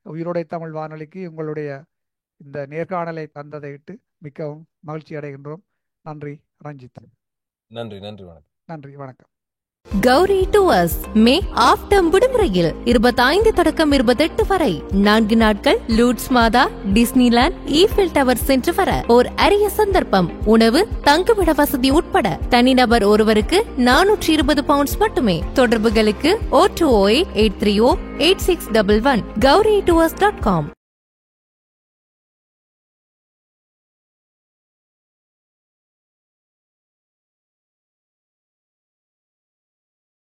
Speaker 12: உயிரோடை தமிழ் வானொலிக்கு உங்களுடைய இந்த நேர்காணலை தந்ததை இட்டு மிகவும் மகிழ்ச்சி அடைகின்றோம். நன்றி ரஞ்சித்.
Speaker 1: நன்றி வணக்கம்.
Speaker 12: நன்றி வணக்கம்.
Speaker 11: கௌரி டூர்ஸ் மே ஆஃப்டர் விடுமுறையில் 25 தொடக்கம் 28 வரை 4 நாட்கள் லூட்ஸ் மாதா, டிஸ்னிலாண்ட், ஈஃபில் டவர் சென்று வர ஓர் அரிய சந்தர்ப்பம். உணவு, தங்குமிட வசதி உட்பட தனிநபர் ஒருவருக்கு 420 பவுண்ட்ஸ் மட்டுமே. தொடர்புகளுக்கு 0208308611 gauri tours.com.